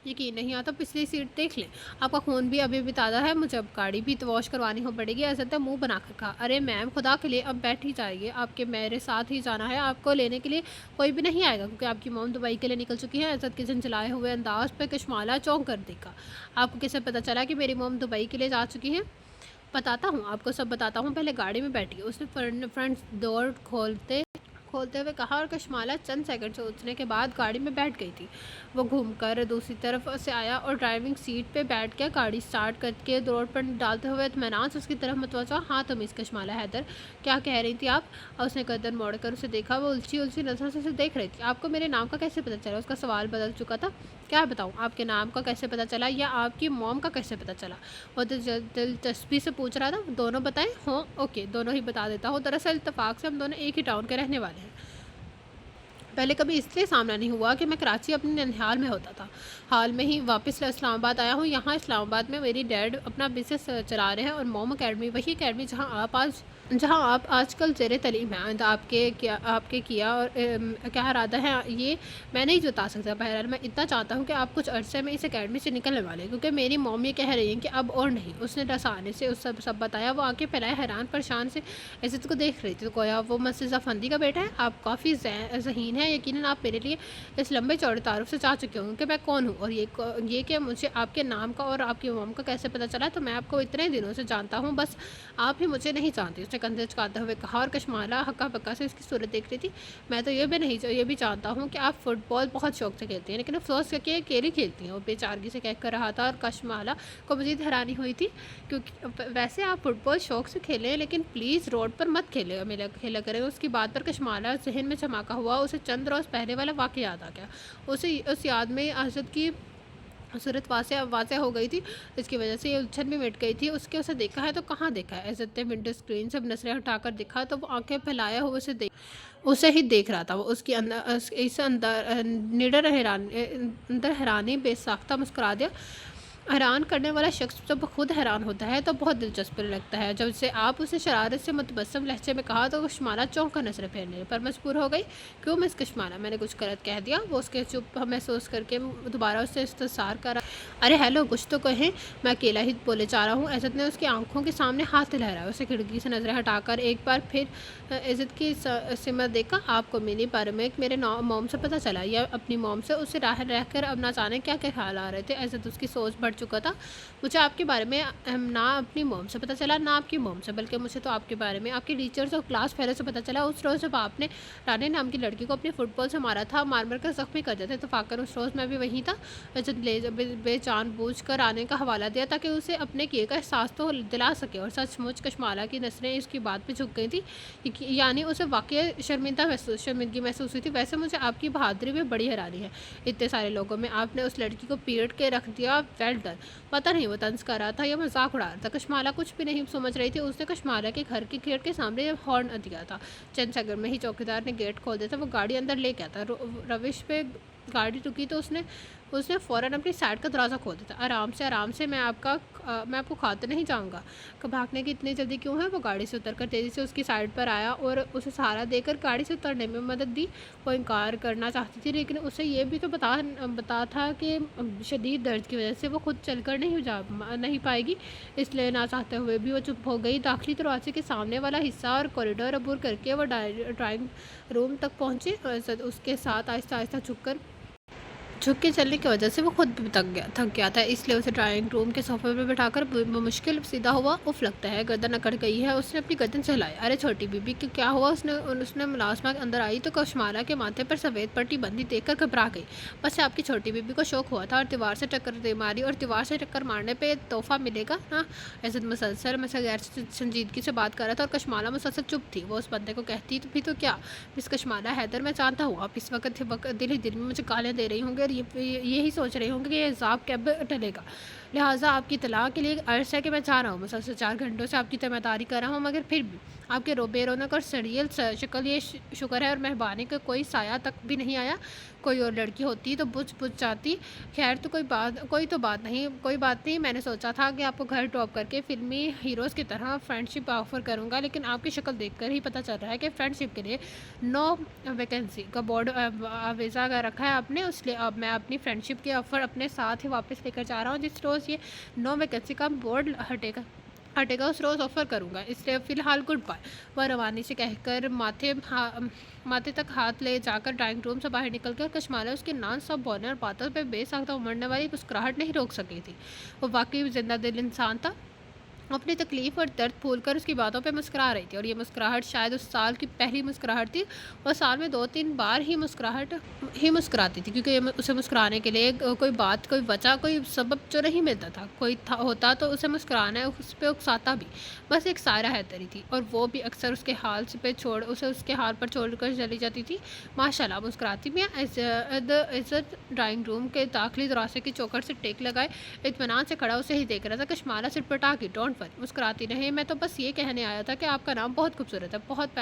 یقین نہیں آتا پچھلی سیٹ دیکھ لیں، آپ کا خون بھی ابھی بھی تازہ ہے، مجھے اب گاڑی بھی تو واش کروانی ہو پڑے گی۔ عزت نے منہ بنا کر کہا، ارے میم خدا کے لیے اب بیٹھ ہی جائیے، آپ کے میرے ساتھ ہی جانا ہے، آپ کو لینے کے لیے کوئی بھی نہیں آئے گا کیونکہ آپ کی موم دبئی کے لیے نکل چکی ہیں۔ عزت کے جھنجھلائے ہوئے انداز پہ کشمالہ چونک کر دیکھا، آپ کو کیسے پتہ چلا کہ میری موم دبئی کے لیے جا چکی ہیں؟ بتاتا ہوں آپ کو، سب بتاتا ہوں، پہلے گاڑی میں بیٹھیے، اس نے فرنٹ ڈور کھولتے ہوئے کہا، اور کشمالہ چند سیکنڈ سوچنے کے بعد گاڑی میں بیٹھ گئی تھی۔ وہ گھوم کر دوسری طرف سے آیا اور ڈرائیونگ سیٹ پہ بیٹھ کے گاڑی سٹارٹ کر کے روڈ پر ڈالتے ہوئے اطمینان سے اس کی طرف متوجہ، ہاں تمیز کشمالہ حیدر، کیا کہہ رہی تھی آپ؟ اور اس نے گردن موڑ کر اسے دیکھا، وہ الجھی نظر سے اسے دیکھ رہی تھی۔ آپ کو میرے نام کا کیسے پتہ چلا؟ اس کا سوال بدل چکا تھا۔ کیا بتاؤں، آپ کے نام کا کیسے پتہ چلا یا آپ کی موم کا کیسے پتہ چلا؟ وہ دلچسپی سے پوچھ رہا تھا۔ دونوں بتائیں؟ ہوں اوکے، دونوں ہی بتا دیتا ہوں، دراصل اتفاق سے ہم دونوں ایک ہی ٹاؤن کے رہنے والے ہیں۔ پہلے کبھی اس لیے سامنا نہیں ہوا کہ میں کراچی اپنے ننہال میں ہوتا تھا، حال میں ہی واپس اسلام آباد آیا ہوں۔ یہاں اسلام آباد میں میری ڈیڈ اپنا بزنس چلا رہے ہیں اور موم اکیڈمی وہی اکیڈمی جہاں آپ آج کل زیر تعلیم ہیں۔ آپ کے کیا اور کیا ارادہ ہے یہ میں نہیں بتا سکتا، بہرحال میں اتنا چاہتا ہوں کہ آپ کچھ عرصے میں اس اکیڈمی سے نکلنے والے، کیونکہ میری موم یہ کہہ رہی ہیں کہ اب اور نہیں۔ اس نے رسانے سے اس سب بتایا، وہ آنکھیں پھیلائے حیران پریشان سے عزت کو دیکھ رہی تھی، تو گویا وہ مسز افندی کا بیٹا ہے۔ آپ کافی ذہین ہیں، یقیناً آپ میرے لیے اس لمبے چوڑے تعارف سے چاہ چکے ہوں کہ میں کون ہوں، اور یہ کہ مجھے آپ کے نام کا اور آپ کی موم کا کیسے پتہ چلا، تو میں آپ کو اتنے دنوں سے جانتا ہوں، بس آپ ہی مجھے نہیں جانتی، اس نے کندھے جھکاتے ہوئے کہا، اور کشمالہ ہکا بکا سے اس کی صورت دیکھ رہی تھی۔ میں تو یہ بھی جانتا ہوں کہ آپ فٹ بال بہت شوق سے کھیلتی ہیں، لیکن افسوس ہے کہ اکیلی کھیلتی ہیں، وہ بے چارگی سے کہہ کر رہا تھا، اور کشمالہ کو مزید حیرانی ہوئی تھی، کیونکہ ویسے آپ فٹ بال شوق سے کھیلیں لیکن پلیز روڈ پر مت کھیلا کریں۔ اس کی بات پر کشمالہ ذہن میں چمکا ہوا اسے چند روز پہلے والا واقعہ یاد آ گیا۔ اسے اس یاد میں عزت کی صورت واضح ہو گئی تھی، اس کی وجہ سے یہ الجھن بھی مٹ گئی تھی۔ اسے دیکھا ہے تو کہاں دیکھا ہے؟ عزت نے ونڈو اسکرین سے نظریں ہٹا کر دیکھا تو وہ آنکھیں پھیلائے ہوئے اسے ہی دیکھ رہا تھا۔ وہ اس کی اندر حیرانی بے ساختہ مسکرا دیا۔ حیران کرنے والا شخص جب خود حیران ہوتا ہے تو بہت دلچسپ لگتا ہے۔ جب سے آپ اسے شرارت سے متبسم لہجے میں کہا تو کشمالہ چونک کر نظریں پھیرنے پر مجبور ہو گئی۔ کیوں مس کشمالہ، میں نے کچھ غلط کہہ دیا؟ وہ اس کے چپ محسوس کر کے دوبارہ اس سے استفسار کرا، ارے ہیلو کچھ تو کہیں، میں اکیلا ہی بولے جا رہا ہوں۔ عزت نے اس کی آنکھوں کے سامنے ہاتھ لہرایا، اسے کھڑکی سے نظریں ہٹا کر ایک بار پھر عزت کی سمت دیکھا۔ آپ کو میری بارے میں میرے موم سے پتہ چلا یا اپنی موم سے؟ اسے راہ رہ کر اب نہ جانے کیا کیا خیال آ رہے تھے۔ عزت اس کی سوچ بڑھ چکا تھا۔ مجھے آپ کے بارے میں نہ اپنی موم سے پتہ چلا نہ آپ کی موم سے، بلکہ مجھے تو آپ کے بارے میں آپ کے ٹیچرز اور کلاس فیلو سے پتہ چلا۔ اس روز جب آپ نے رانے نام کی لڑکی کو اپنے فٹ بال سے مارا تھا، مار کر زخمی کر دیتے، اتفاقاً اس روز میں بھی وہیں تھا۔ عزت بے جان بوجھ کر رانے کا حوالہ دیا تاکہ اسے اپنے کیے کا احساس تو دلا سکے، اور سچ مچ کشمالہ کی نظریں اس کی بات پہ جھک گئی تھی، یعنی اسے واقعی شرمندگی محسوس ہوئی تھی۔ ویسے مجھے آپ کی بہادری میں بڑی حیرانی ہے، اتنے سارے لوگوں میں آپ نے اس لڑکی کو پیٹ کے رکھ دیا، ویل ڈن۔ پتہ نہیں وہ طنز کر رہا تھا یا مذاق اڑا رہا تھا، کشمالہ کچھ بھی نہیں سمجھ رہی تھی۔ اس نے کشمالہ کے گھر کے گیٹ کے سامنے ہارن دیا تھا، چند سیکنڈ میں ہی چوکیدار نے گیٹ کھول دیا تھا، وہ گاڑی اندر لے گیا تھا۔ روش پہ گاڑی رکی تو اس نے فوراً اپنی سائڈ کا دروازہ کھول دیا تھا۔ آرام سے، میں آپ کو کھاتے نہیں جاؤں گا۔ بھاگنے کی اتنی جلدی کیوں ہے؟ وہ گاڑی سے اتر کر تیزی سے اس کی سائڈ پر آیا اور اسے سہارا دے کر گاڑی سے اترنے میں مدد دی۔ وہ انکار کرنا چاہتی تھی لیکن اسے یہ بھی تو بتا تھا کہ شدید درد کی وجہ سے وہ خود چل کر نہیں پائے گی، اس لیے نہ چاہتے ہوئے بھی وہ چپ ہو گئی۔ داخلی دروازے کے سامنے والا حصہ اور کوریڈور عبور کر کے وہ ڈرائنگ روم تک پہنچے۔ اس کے ساتھ آہستہ آہستہ جھک کے چلنے کی وجہ سے وہ خود بھی تھک گیا تھا، اس لیے اسے ڈرائنگ روم کے صوفے پہ بٹھا کر بمشکل سیدھا ہوا۔ اف لگتا ہے گردن اکڑ گئی ہے، اس نے اپنی گردن سہلائی۔ ارے چھوٹی بی بی کیا ہوا؟ اس نے ملازمہ اندر آئی تو کشمالہ کے ماتھے پر سفید پٹی بندھی دیکھ کر گھبرا گئی۔ بس آپ کی چھوٹی بی بی کو شوق ہوا تھا اور دیوار سے ٹکر مارنے پہ تحفہ ملے گا نا؟ عزت مسلسل غیر سنجیدگی سے بات کر رہا تھا اور کشمالہ مسلسل چپ تھی۔ وہ اس بندے کو کہتی بھی تو کیا، مس کشمالہ حیدر، میں جانتا ہوں آپ اس وقت دل ہی دل میں مجھے گالیاں دے رہی ہوں گے اور یہی سوچ رہے ہوں گے کہ یہ عذاب کب ٹلے گا۔ لہٰذا آپ کی اطلاع کے لیے عرض ہے کہ میں چاہ رہا ہوں مسلسل 4 گھنٹوں سے آپ کی تیمارداری کر رہا ہوں، مگر پھر بھی آپ کے بے رونق اور سڑیل شکل یہ شکر ہے اور مہربانی کا کوئی سایہ تک بھی نہیں آیا۔ کوئی اور لڑکی ہوتی تو بجھ جاتی۔ خیر تو کوئی بات نہیں، میں نے سوچا تھا کہ آپ کو گھر ڈراپ کر کے فلمی ہیروز کی طرح فرینڈ شپ آفر کروں گا، لیکن آپ کی شکل دیکھ کر ہی پتہ چل رہا ہے کہ فرینڈ شپ کے لیے نو ویکینسی کا بورڈ ویزا رکھا ہے آپ نے، اس لیے اب میں اپنی فرینڈ شپ کے آفر اپنے ساتھ ہی واپس لے کر جا رہا ہوں۔ جس روز یہ نو ویکینسی کا بورڈ ہٹے گا اس روز آفر کروں گا، اس لیے فی الحال گڈ بائے۔ وہ روانی سے کہہ کر ماتھے تک ہاتھ لے جا کر ڈرائنگ روم سے باہر نکل کر کشمالہ اس کے نان سب بولنے اور باتوں پہ بے ساختہ امڑنے والی مسکراہٹ نہیں روک سکی تھی۔ وہ واقعی زندہ دل انسان تھا، اپنی تکلیف اور درد بھول کر اس کی باتوں پہ مسکرا رہی تھی، اور یہ مسکراہٹ شاید اس سال کی پہلی مسکراہٹ تھی۔ وہ سال میں 2-3 بار ہی مسکراتی تھی، کیونکہ اسے مسکرانے کے لیے کوئی بات، کوئی وجہ، کوئی سبب جو نہیں ملتا تھا۔ کوئی ہوتا تو اسے مسکرانا اس پہ اکساتا بھی، بس ایک سائرہ حیدری تھی، اور وہ بھی اکثر اس کے حال پر چھوڑ کر چلی جاتی تھی۔ ماشاءاللہ مسکراتی بھی ہیں۔ عزت ڈرائنگ روم کے داخلی دروازے کی چوکھٹ سے ٹیک لگائے اطمینان سے کھڑا اسے ہی دیکھ رہا تھا۔ کشمالہ سٹپٹا گئی، ڈونٹ وری، مسکراتی رہے، میں تو بس یہ کہنے آیا تھا کہ آپ کا نام بہت خوبصورت ہے، بہت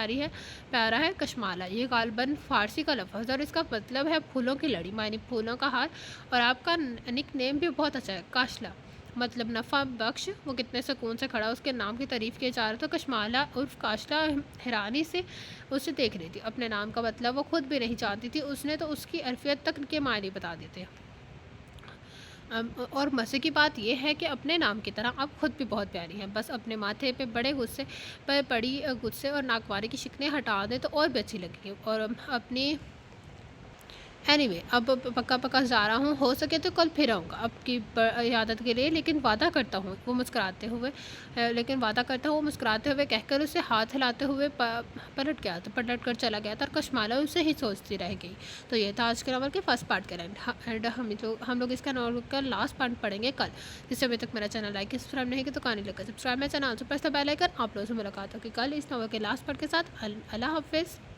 پیارا ہے۔ کشمالہ، یہ غالباً فارسی کا لفظ ہے اور اس کا مطلب ہے پھولوں کی لڑی، معنی پھولوں کا ہار، اور آپ کا نک نیم بھی بہت اچھا ہے، کاشلا، مطلب نفع بخش۔ وہ کتنے سکون سے کھڑا اس کے نام کی تعریف کیے جا رہا تھا۔ کشمالہ عرف کاشلا حیرانی سے اسے دیکھ رہی تھی، اپنے نام کا مطلب وہ خود بھی نہیں جانتی تھی، اس نے تو اس کی عرفیت تک کے معنی بتا دیتے۔ اور مزے کی بات یہ ہے کہ اپنے نام کی طرح آپ خود بھی بہت پیاری ہیں، بس اپنے ماتھے پہ بڑی غصے اور ناگواری کی شکنیں ہٹا دیں تو اور بھی اچھی لگیں گی۔ اور اپنی اینی وے اب پکا جا رہا ہوں، ہو سکے تو کل پھر آؤں گا آپ کی عیادت کے لیے، لیکن وعدہ کرتا ہوں وہ مسکراتے ہوئے کہہ کر اسے ہاتھ ہلاتے ہوئے پلٹ کر چلا گیا تھا، اور کشمالہ اسے ہی سوچتی رہ گئی۔ تو یہ تھا آج کے ناول کے فرسٹ پارٹ کا اینڈ ہم لوگ اس کا ناول کا لاسٹ پارٹ پڑھیں گے کل۔ جس سے ابھی تک میرا چینل لائک سبسکرائب نہیں کیا تو کہانی لگا سبسکرائب، میرا چینل سے پریس دا بیل آئیکن۔ آپ لوگوں سے ملاقات ہوگی کل اس ناول کے لاسٹ پارٹ کے ساتھ۔ اللہ حافظ۔